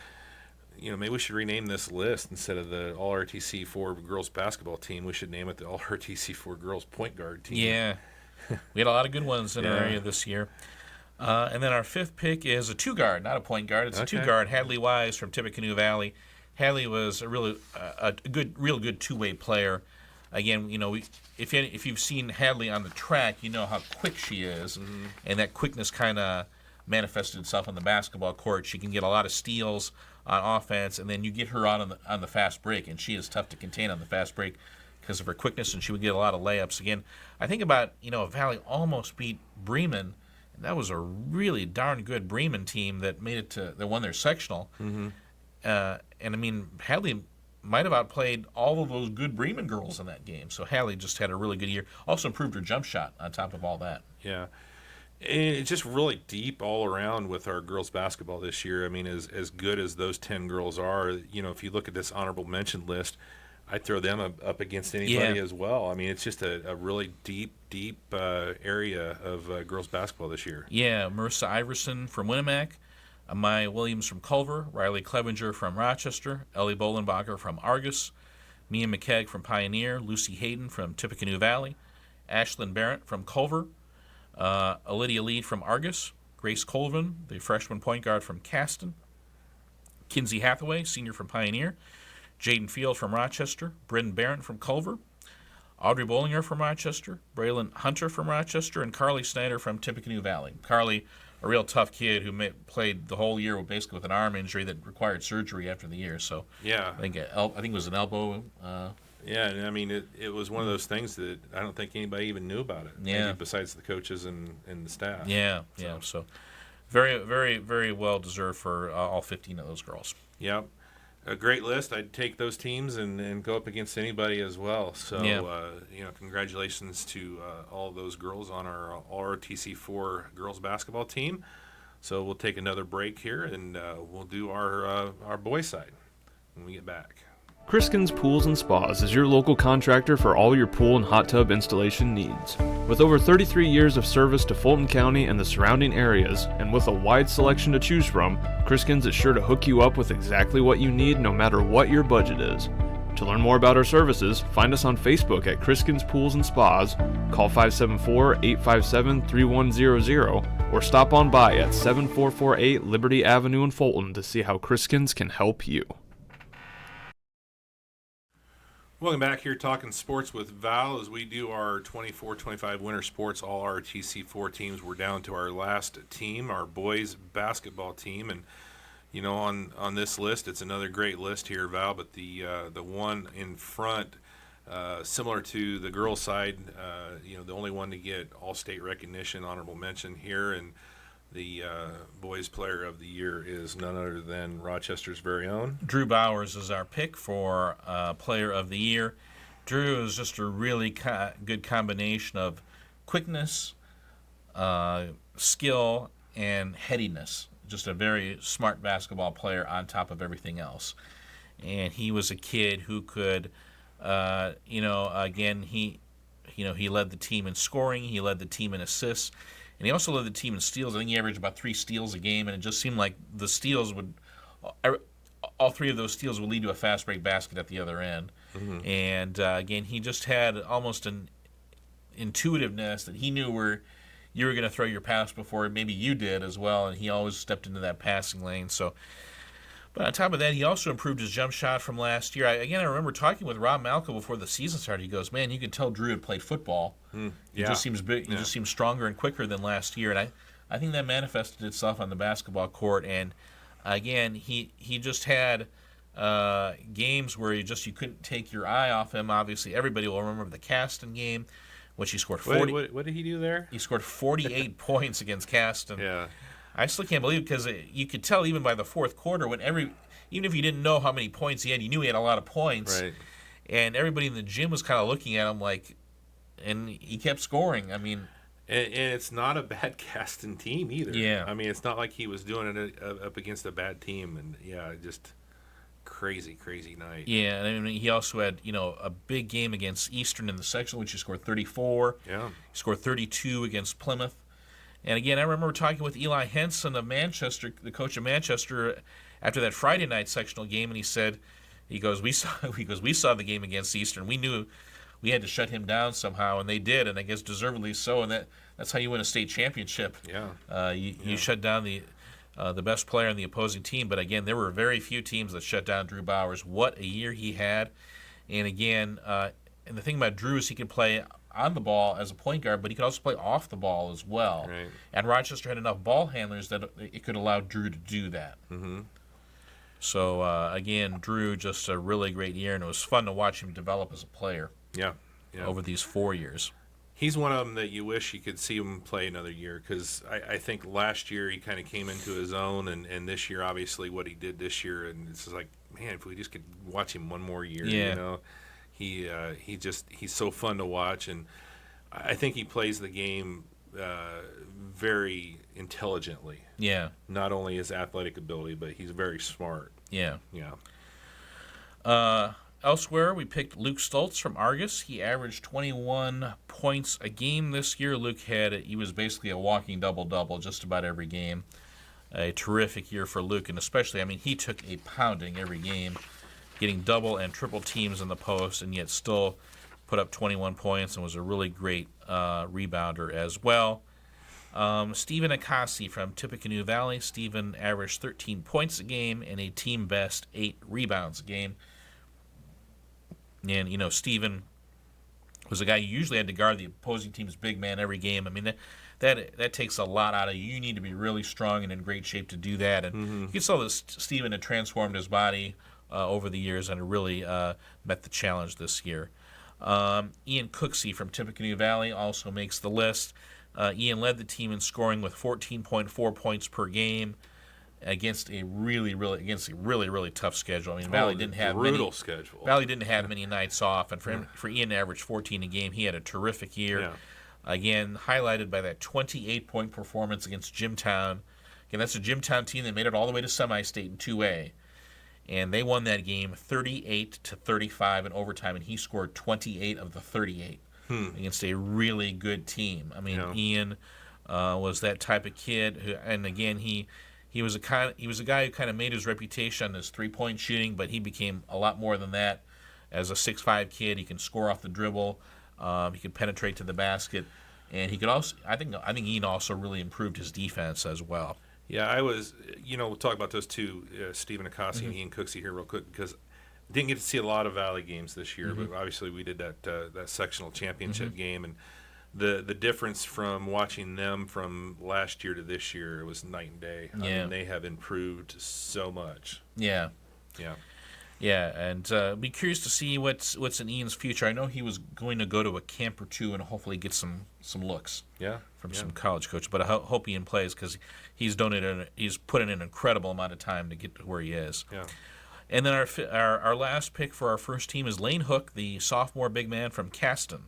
maybe we should rename this list instead of the All RTC4 girls basketball team. We should name it the All RTC4 girls point guard team. Yeah. We had a lot of good ones in our area this year. And then our fifth pick is a two-guard, not a point guard. It's a two-guard, Hadley Wise from Tippecanoe Valley. Hadley was a real good two-way player. Again, if you've seen Hadley on the track, you know how quick she is, and that quickness kind of manifested itself on the basketball court. She can get a lot of steals on offense, and then you get her out on the fast break, and she is tough to contain on the fast break because of her quickness, and she would get a lot of layups. Again, I think about Valley almost beat Bremen. That was a really darn good Bremen team that won their sectional. And I mean, Hadley might have outplayed all of those good Bremen girls in that game. So Hadley just had a really good year. Also improved her jump shot on top of all that. Yeah. And it's just really deep all around with our girls basketball this year. I mean, as good as those 10 girls are, if you look at this honorable mention list, I'd throw them up against anybody as well. I mean, it's just a really deep area of girls basketball this year. Yeah, Marissa Iverson from Winnemac, Maya Williams from Culver, Riley Clevenger from Rochester, Ellie Bolenbacher from Argus, Mia McKegg from Pioneer, Lucy Hayden from Tippecanoe Valley, Ashlyn Barrett from Culver, Lydia Lead from Argus, Grace Colvin, the freshman point guard from Caston, Kinsey Hathaway, senior from Pioneer, Jaden Field from Rochester, Bryn Barrett from Culver, Audrey Bollinger from Rochester, Braylon Hunter from Rochester, and Carly Snyder from Tippecanoe Valley. Carly, a real tough kid who played the whole year basically with an arm injury that required surgery after the year. So yeah, I think it was an elbow. Yeah, and I mean it was one of those things that I don't think anybody even knew about it. Yeah. Maybe besides the coaches and the staff. Yeah, So very, very, very well deserved for all 15 of those girls. Yep. A great list. I'd take those teams and go up against anybody as well. So, congratulations to all of those girls on our RTC4 girls basketball team. So we'll take another break here, and we'll do our boys side when we get back. Criskin's Pools and Spas is your local contractor for all your pool and hot tub installation needs. With over 33 years of service to Fulton County and the surrounding areas, and with a wide selection to choose from, Criskin's is sure to hook you up with exactly what you need no matter what your budget is. To learn more about our services, find us on Facebook at Criskin's Pools and Spas, call 574-857-3100, or stop on by at 7448 Liberty Avenue in Fulton to see how Criskin's can help you. Welcome back here talking sports with Val as we do our 24-25 winter sports all RTC4 teams. We're down to our last team, our boys basketball team, and on this list it's another great list here, Val, but the one in front, similar to the girls side, the only one to get all-state recognition, honorable mention here, and the boys player of the year is none other than Rochester's very own Drew Bowers is our pick for player of the year. Drew is just a really good combination of quickness, skill, and headiness. Just a very smart basketball player on top of everything else. And he was a kid who could, again, he led the team in scoring, he led the team in assists, and he also led the team in steals. I think he averaged about 3 steals a game, and it just seemed like the steals all 3 of those steals would lead to a fast break basket at the other end. Mm-hmm. And again, he just had almost an intuitiveness that he knew where you were going to throw your pass before maybe you did as well, and he always stepped into that passing lane. So, but on top of that, he also improved his jump shot from last year. I remember talking with Rob Malco before the season started. He goes, "Man, you can tell Drew had played football. He just seems big. He just seems stronger and quicker than last year." And I think that manifested itself on the basketball court. And again, he just had games where you couldn't take your eye off him. Obviously, everybody will remember the Caston game, which he scored 40. What did he do there? He scored 48 points against Caston. Yeah. I still can't believe it because you could tell even by the fourth quarter even if you didn't know how many points he had, you knew he had a lot of points. Right. And everybody in the gym was kind of looking at him and he kept scoring. I mean, and it's not a bad Caston team either. Yeah. I mean, it's not like he was doing it up against a bad team, and just crazy night. Yeah, and I mean, he also had a big game against Eastern in the sectional, which he scored 34. Yeah. He scored 32 against Plymouth. And again, I remember talking with Eli Henson of Manchester, the coach of Manchester, after that Friday night sectional game, and he goes, we saw the game against Eastern. We knew we had to shut him down somehow, and they did, and I guess deservedly so. And that's how you win a state championship. Yeah. You shut down the best player on the opposing team. But again, there were very few teams that shut down Drew Bowers. What a year he had! And again, and the thing about Drew is he could play on the ball as a point guard, but he could also play off the ball as well. Right. And Rochester had enough ball handlers that it could allow Drew to do that. Mm-hmm. So again, Drew, just a really great year, and it was fun to watch him develop as a player. Yeah. Over these 4 years. He's one of them that you wish you could see him play another year, because I think last year he kind of came into his own, and this year, obviously, what he did this year, and it's just like, man, if we just could watch him one more year, he's so fun to watch, and I think he plays the game very intelligently. Yeah. Not only his athletic ability, but he's very smart. Yeah. Yeah. Elsewhere, we picked Luke Stoltz from Argus. He averaged 21 points a game this year. He was basically a walking double-double just about every game. A terrific year for Luke, and especially, I mean, he took a pounding every game, getting double and triple teams in the post, and yet still put up 21 points and was a really great rebounder as well. Stephen Akasi from Tippecanoe Valley. Stephen averaged 13 points a game and a team best 8 rebounds a game. And, Stephen was a guy you usually had to guard the opposing team's big man every game. I mean, that takes a lot out of you. You need to be really strong and in great shape to do that. And you can tell that Stephen had transformed his body over the years and really met the challenge this year. Ian Cooksey from Tippecanoe Valley also makes the list. Ian led the team in scoring with 14.4 points per game against a really tough schedule. I mean, Valley didn't have brutal schedule. Valley didn't have many nights off, and for Ian to average 14 a game, he had a terrific year. Yeah. Again, highlighted by that 28-point performance against Jimtown. Again, that's a Jimtown team that made it all the way to semi-state in 2A, and they won that game 38-35 in overtime, and he scored 28 of the 38 against a really good team. I mean, Ian was that type of kid who, and again, he was a guy who kind of made his reputation on his three-point shooting, but he became a lot more than that. As a 6'5" kid, he can score off the dribble. He can penetrate to the basket, and he could also. I think Ian also really improved his defense as well. Yeah, I was. We'll talk about those two, Stephen Akasi and Ian Cooksey here real quick, because I didn't get to see a lot of Valley games this year, but obviously we did that sectional championship game, and the difference from watching them from last year to this year was night and day. I mean, they have improved so much. Yeah. Yeah. Yeah, and be curious to see what's in Ian's future. I know he was going to go to a camp or two and hopefully get some looks from some college coach. But I hope Ian plays, because he's put in an incredible amount of time to get to where he is. Yeah. And then our last pick for our first team is Lane Hook, the sophomore big man from Caston.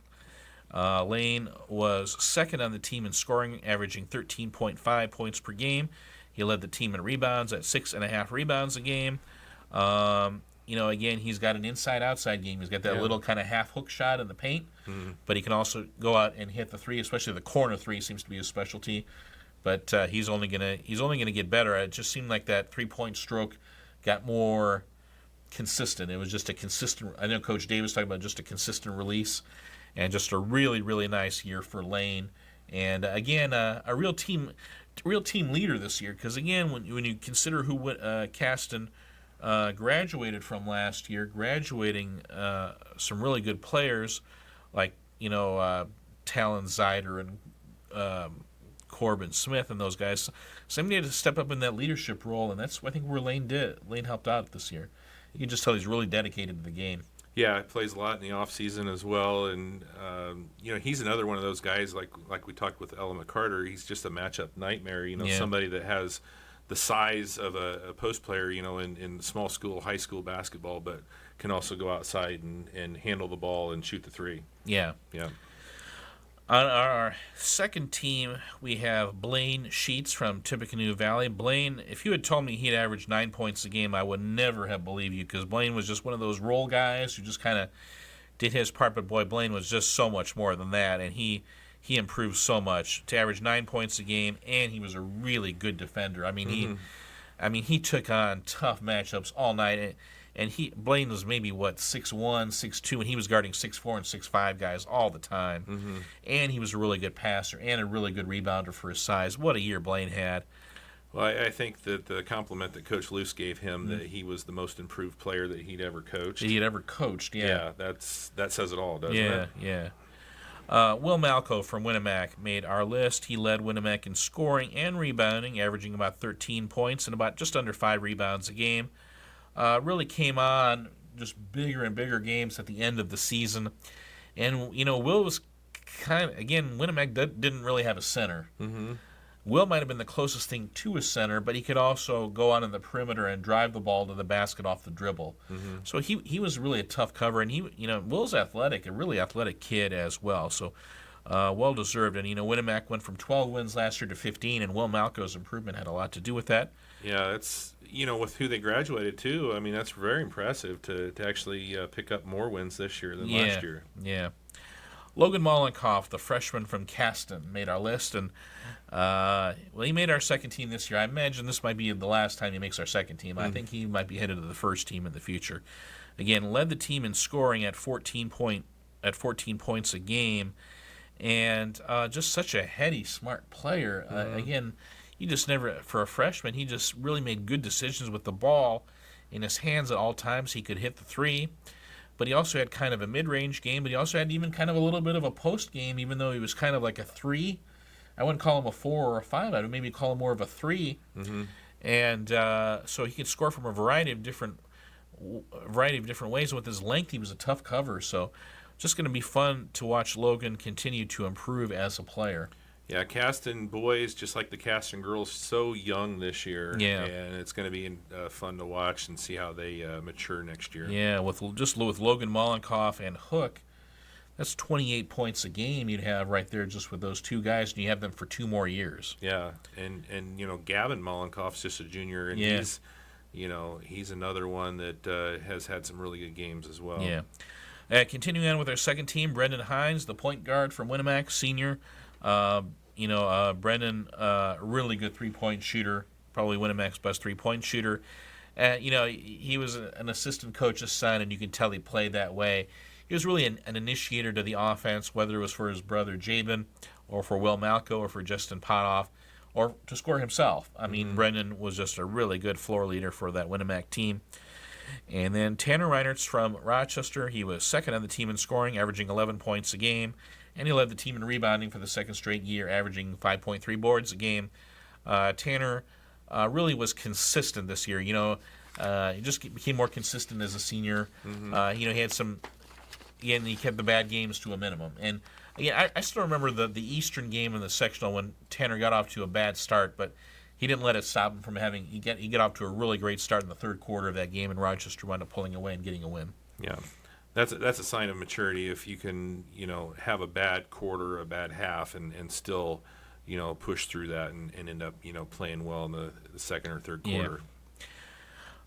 Lane was second on the team in scoring, averaging 13.5 points per game. He led the team in rebounds at 6.5 rebounds a game. Again, he's got an inside-outside game. He's got that little kind of half-hook shot in the paint, but he can also go out and hit the three, especially the corner three seems to be his specialty. But he's only gonna get better. It just seemed like that three-point stroke got more consistent. It was just a consistent. I know Coach Davis talked about just a consistent release, and just a really, really nice year for Lane. And again, a real team leader this year. Because again, when you consider who Caston graduated from last year, graduating some really good players like Talon Zider and Corbin Smith and those guys. Somebody had to step up in that leadership role, and that's I think where Lane did. Lane helped out this year. You can just tell he's really dedicated to the game. Yeah, plays a lot in the off season as well, and he's another one of those guys like we talked with Ella McCarter. He's just a matchup nightmare. Somebody that has the size of a post player, in small school, high school basketball, but can also go outside and handle the ball and shoot the three. Yeah. Yeah. On our second team, we have Blaine Sheets from Tippecanoe Valley. Blaine, if you had told me he'd average 9 points a game, I would never have believed you, because Blaine was just one of those role guys who just kind of did his part. But boy, Blaine was just so much more than that, and he improved so much to average 9 points a game, and he was a really good defender. I mean, he took on tough matchups all night. And Blaine was maybe 6'1", 6'2", and he was guarding 6'4" and 6'5" guys all the time. Mm-hmm. And he was a really good passer and a really good rebounder for his size. What a year Blaine had. Well, I think that the compliment that Coach Luce gave him, that he was the most improved player that he'd ever coached. Yeah. That says it all, doesn't it? Yeah. Will Malco from Winnemac made our list. He led Winnemac in scoring and rebounding, averaging about 13 points and about just under 5 rebounds a game. Really came on just bigger and bigger games at the end of the season. And, Will was Winnemac didn't really have a center. Mm-hmm. Will might have been the closest thing to a center, but he could also go out on the perimeter and drive the ball to the basket off the dribble. Mm-hmm. So he was really a tough cover, and Will's athletic, a really athletic kid as well. So well deserved. And Winnemac went from 12 wins last year to 15, and Will Malco's improvement had a lot to do with that. Yeah, it's with who they graduated too. I mean, that's very impressive to actually pick up more wins this year than last year. Yeah. Logan Mollenkoff, the freshman from Caston, made our list, and he made our second team this year. I imagine this might be the last time he makes our second team. I think he might be headed to the first team in the future. Again, led the team in scoring at 14 points a game, and just such a heady, smart player. Again, he just never, for a freshman, he just really made good decisions with the ball in his hands at all times. He could hit the three, but he also had kind of a mid-range game, but he also had even kind of a little bit of a post game, even though he was kind of like a 3. I wouldn't call him a 4 or a 5. I would maybe call him more of a 3. Mm-hmm. And so he could score from a variety of different ways. With his length, he was a tough cover. So just going to be fun to watch Logan continue to improve as a player. Yeah, Caston boys, just like the Caston girls, so young this year. Yeah. And it's going to be fun to watch and see how they mature next year. Yeah, with Logan Mollenkoff and Hook, that's 28 points a game you'd have right there just with those two guys, and you have them for 2 more years. Yeah, and Gavin Mollenkoff's just a junior, and he's another one that has had some really good games as well. Yeah. Continuing on with our second team, Brendan Hines, the point guard from Winnemac, senior. Brendan, really good three-point shooter, probably Winnemac's best three-point shooter. He was an assistant coach's son, and you can tell he played that way. He was really an initiator to the offense, whether it was for his brother Jabin or for Will Malco or for Justin Potoff or to score himself. I mean, Brendan was just a really good floor leader for that Winnemac team. And then Tanner Reinertz from Rochester. He was second on the team in scoring, averaging 11 points a game. And he led the team in rebounding for the second straight year, averaging 5.3 boards a game. Tanner really was consistent this year. He just became more consistent as a senior. Mm-hmm. He had some, and he kept the bad games to a minimum. And again, I still remember the Eastern game in the sectional when Tanner got off to a bad start, but he didn't let it stop him from having. He got off to a really great start in the third quarter of that game, and Rochester wound up pulling away and getting a win. Yeah. That's a sign of maturity if you can, have a bad quarter, a bad half, and still, push through that and end up, playing well in the second or third quarter. Yeah.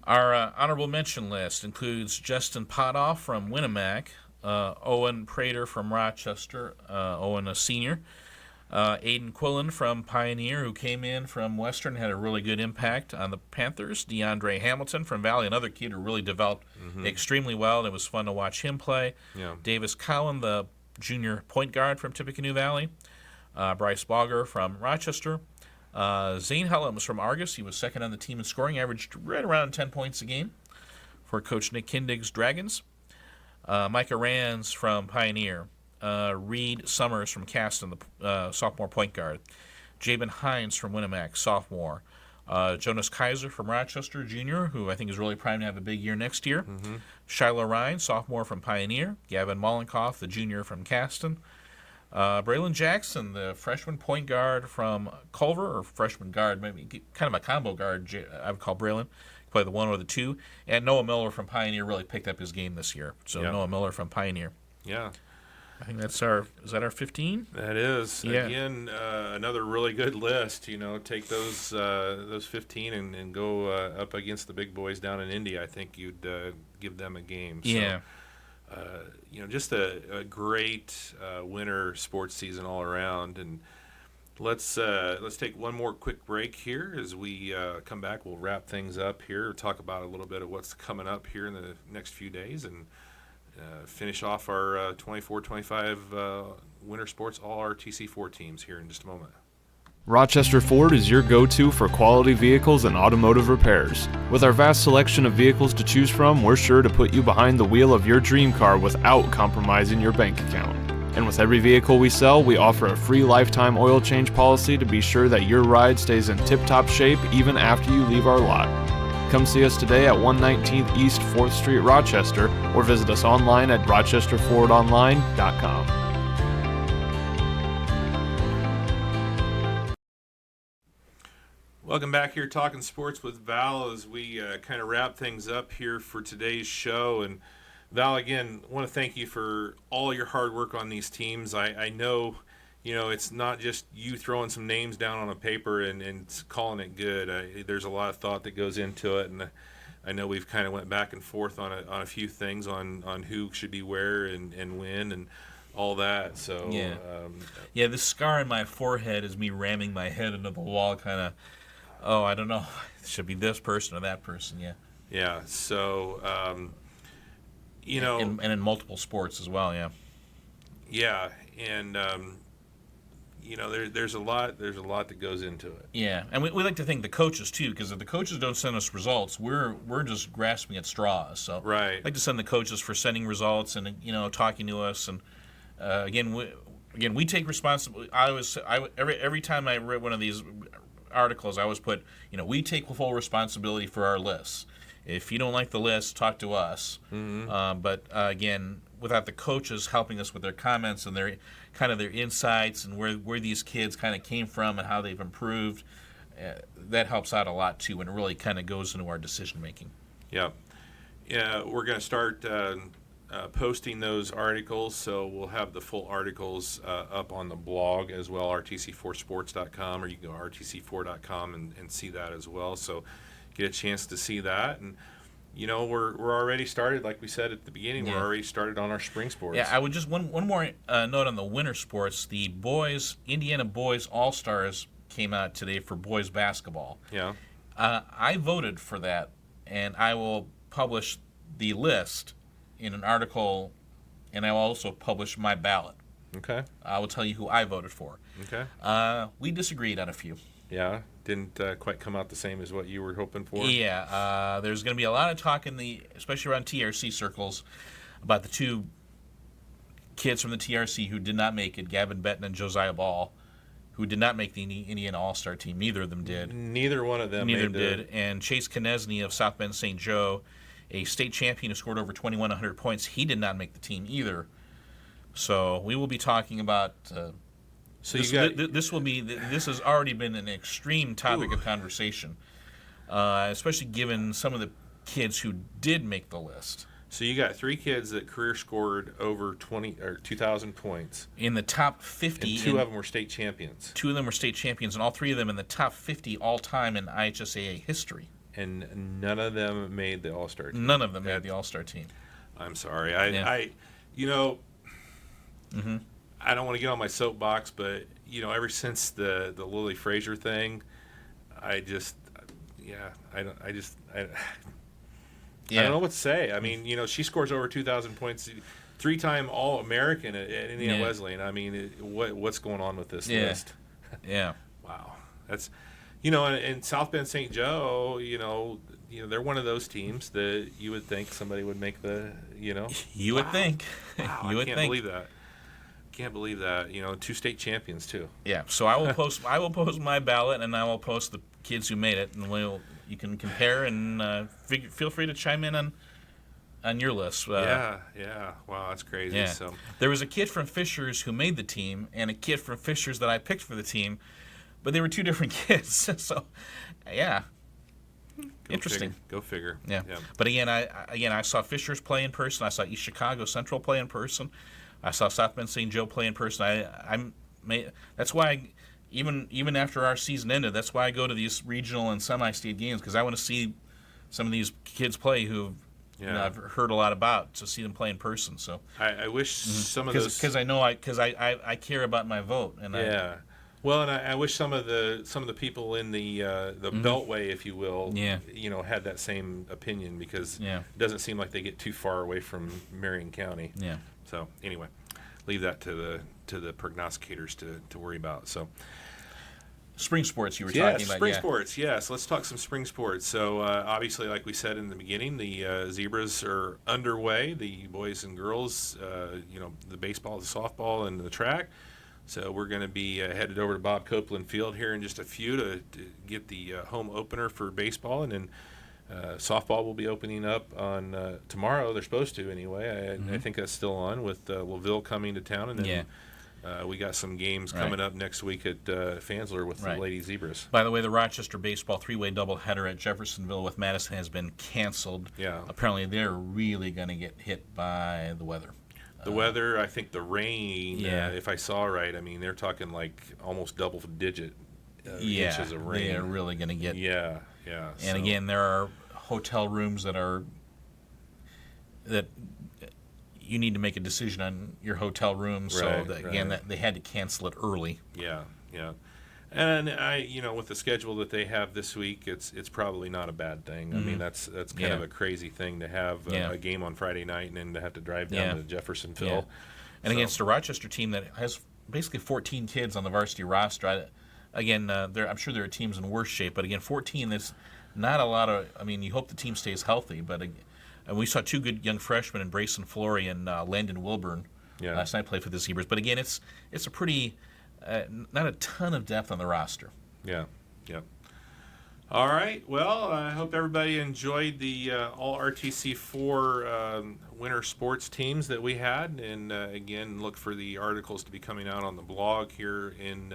Our honorable mention list includes Justin Potoff from Winnemac, Owen Prater from Rochester, Owen a senior, Aiden Quillen from Pioneer, who came in from Western, had a really good impact on the Panthers. DeAndre Hamilton from Valley, another kid who really developed extremely well, and it was fun to watch him play. Yeah. Davis Cowan, the junior point guard from Tippecanoe Valley. Bryce Bogger from Rochester. Zane Hellum was from Argus. He was second on the team in scoring, averaged right around 10 points a game for Coach Nick Kindig's Dragons. Micah Rands from Pioneer. Reed Summers from Caston, the sophomore point guard. Jabin Hines from Winnemac, sophomore. Jonas Kaiser from Rochester, junior, who I think is really primed to have a big year next year. Shiloh Ryan, sophomore from Pioneer. Gavin Mollenkoff, the junior from Caston. Braylon Jackson, the freshman point guard from Culver, or freshman guard, maybe kind of a combo guard, I would call Braylon. Play the 1 or the 2. And Noah Miller from Pioneer really picked up his game this year. So Noah Miller from Pioneer. Yeah. I think is that our 15? That is. Yeah. Again, another really good list. Take those 15 and go up against the big boys down in Indy. I think you'd give them a game. So, Yeah. Just a great winter sports season all around. And let's take one more quick break here. As we come back, we'll wrap things up here, talk about a little bit of what's coming up here in the next few days, and finish off our 24-25 winter sports all RTC4 teams here in just a moment. Rochester Ford is your go-to for quality vehicles and automotive repairs. With our vast selection of vehicles to choose from, we're sure to put you behind the wheel of your dream car without compromising your bank account. And with every vehicle we sell, we offer a free lifetime oil change policy to be sure that your ride stays in tip-top shape even after you leave our lot. Come see us today at 119th East 4th Street, Rochester, or visit us online at rochesterfordonline.com. Welcome back here, Talking Sports with Val, as we kind of wrap things up here for today's show. And Val, again, want to thank you for all your hard work on these teams. I know, it's not just you throwing some names down on a paper and calling it good. There's a lot of thought that goes into it, and I know we've kind of went back and forth on a few things on who should be where and when and all that. So the scar in my forehead is me ramming my head into the wall, kind of. Oh, I don't know. It should be this person or that person. Yeah. Yeah. So, and in multiple sports as well. Yeah. Yeah, and there's a lot that goes into it. Yeah, and we like to thank the coaches too, because if the coaches don't send us results, we're just grasping at straws. So right. I'd like to send the coaches for sending results and talking to us, and again we take responsibility. Every time I read one of these articles, I always put we take full responsibility for our lists. If you don't like the list, talk to us. Mm-hmm. But again, without the coaches helping us with their comments and their insights and where these kids kind of came from and how they've improved, that helps out a lot too, and it really kind of goes into our decision making. Yeah, we're going to start posting those articles, so we'll have the full articles up on the blog as well, rtc4sports.com, or you can go rtc4.com and see that as well. So get a chance to see that. And we're already started, like we said at the beginning. Yeah. We're already started on our spring sports. Yeah, I would just one more note on the winter sports. The Indiana boys All-Stars came out today for boys basketball. Yeah. I voted for that, and I will publish the list in an article, and I will also publish my ballot. Okay. I will tell you who I voted for. Okay. We disagreed on a few. Yeah, didn't quite come out the same as what you were hoping for. Yeah, there's going to be a lot of talk especially around TRC circles, about the two kids from the TRC who did not make it, Gavin Benton and Josiah Ball, who did not make the Indiana All-Star team. Neither of them did. Neither one of them did. And Chase Konechny of South Bend St. Joe, a state champion who scored over 2,100 points, he did not make the team either. So we will be talking about... This has already been an extreme topic of conversation, especially given some of the kids who did make the list. So you got three kids that career scored over 2,000 points in the top 50. And two of them were state champions. Two of them were state champions, and all three of them in the top 50 all time in IHSAA history. And none of them made the All-Star team. None of them made the All-Star team. I'm sorry. I don't want to get on my soapbox, but ever since the Lily Frazier thing, I don't know what to say. I mean, she scores over 2,000 points, 3-time All-American at Indiana Wesleyan. I mean, what's going on with this list? Yeah. Wow. That's in South Bend St. Joe, they're one of those teams that you would think somebody would make the. You would think. Wow, You would I can't believe that. can't believe that. 2 state champions too. Yeah. So I will post my ballot, and I will post the kids who made it, and you can compare and feel free to chime in on your list. Yeah. Wow, that's crazy. Yeah. So There was a kid from Fishers who made the team, and a kid from Fishers that I picked for the team, but they were 2 different kids. So, yeah. Interesting. Go figure. Yeah. But again, I saw Fishers play in person. I saw East Chicago Central play in person. I saw South Bend St. Joe play in person. That's why even after our season ended, that's why I go to these regional and semi-state games, because I want to see some of these kids play who I've heard a lot about, to see them play in person. So I wish some of those, because I care about my vote, and well, and I wish some of the people in the Beltway, if you will, had that same opinion, because it doesn't seem like they get too far away from Marion County. Yeah. So anyway, leave that to the prognosticators to worry about. So spring sports you were talking about. Spring sports. Yes, let's talk some spring sports. So obviously, like we said in the beginning, the Zebras are underway. The boys and girls, the baseball, the softball, and the track. So we're going to be headed over to Bob Copeland Field here in just a few to get the home opener for baseball, and then softball will be opening up on tomorrow. They're supposed to anyway. I think that's still on, with LaVille coming to town, and then we got some games coming up next week at Fansler with the Lady Zebras. By the way, the Rochester baseball 3-way doubleheader at Jeffersonville with Madison has been canceled. Yeah. Apparently, they're really going to get hit by the weather. The weather, I think the rain, if I saw right, I mean, they're talking like almost double-digit inches of rain. They are really going to get... Yeah. And again, there are hotel rooms that you need to make a decision on your hotel room. So, they had to cancel it early. Yeah. And with the schedule that they have this week, it's probably not a bad thing. I mean, that's kind of a crazy thing to have a game on Friday night and then to have to drive down to Jeffersonville. Yeah. And against a Rochester team that has basically 14 kids on the varsity roster. I'm sure there are teams in worse shape, but again, 14 is not a lot of. I mean, you hope the team stays healthy, but and we saw 2 good young freshmen in Brayson Flory and Landon Wilburn last night play for the Zebras. But again, it's a pretty. Not a ton of depth on the roster. Yeah. All right. Well, I hope everybody enjoyed the all RTC4 winter sports teams that we had. And again, look for the articles to be coming out on the blog here in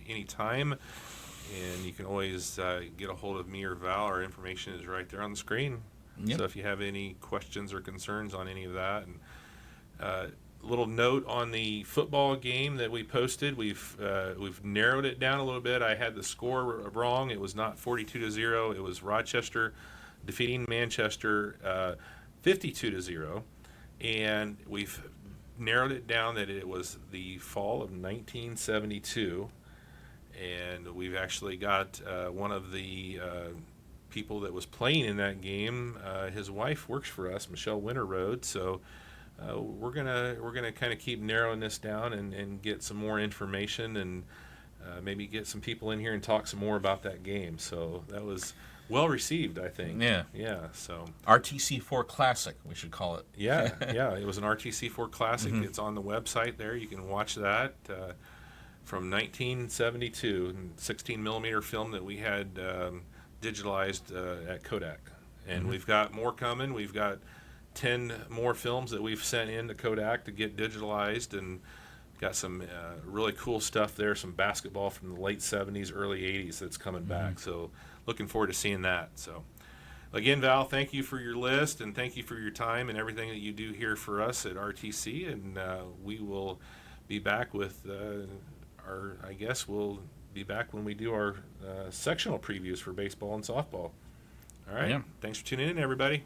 any time. And you can always get a hold of me or Val. Our information is right there on the screen. Yep. So if you have any questions or concerns on any of that, and little note on the football game that we posted, we've narrowed it down a little bit. I had the score wrong. It was not 42-0. It was Rochester defeating Manchester 52-0, and we've narrowed it down that it was the fall of 1972, and we've actually got one of the people that was playing in that game. His wife works for us, Michelle Winterroad, so. We're gonna kind of keep narrowing this down and get some more information, and maybe get some people in here and talk some more about that game. So that was well received, I think. Yeah. So RTC4 Classic, we should call it. Yeah. It was an RTC4 Classic. Mm-hmm. It's on the website there. You can watch that from 1972, 16 millimeter film that we had digitalized at Kodak, and we've got more coming. We've got 10 more films that we've sent in to Kodak to get digitalized, and got some really cool stuff there, some basketball from the late 70s, early 80s that's coming back. So looking forward to seeing that. So again, Val, thank you for your list, and thank you for your time and everything that you do here for us at RTC, and we will be back with we'll be back when we do our sectional previews for baseball and softball. All right. Yeah. Thanks for tuning in, everybody.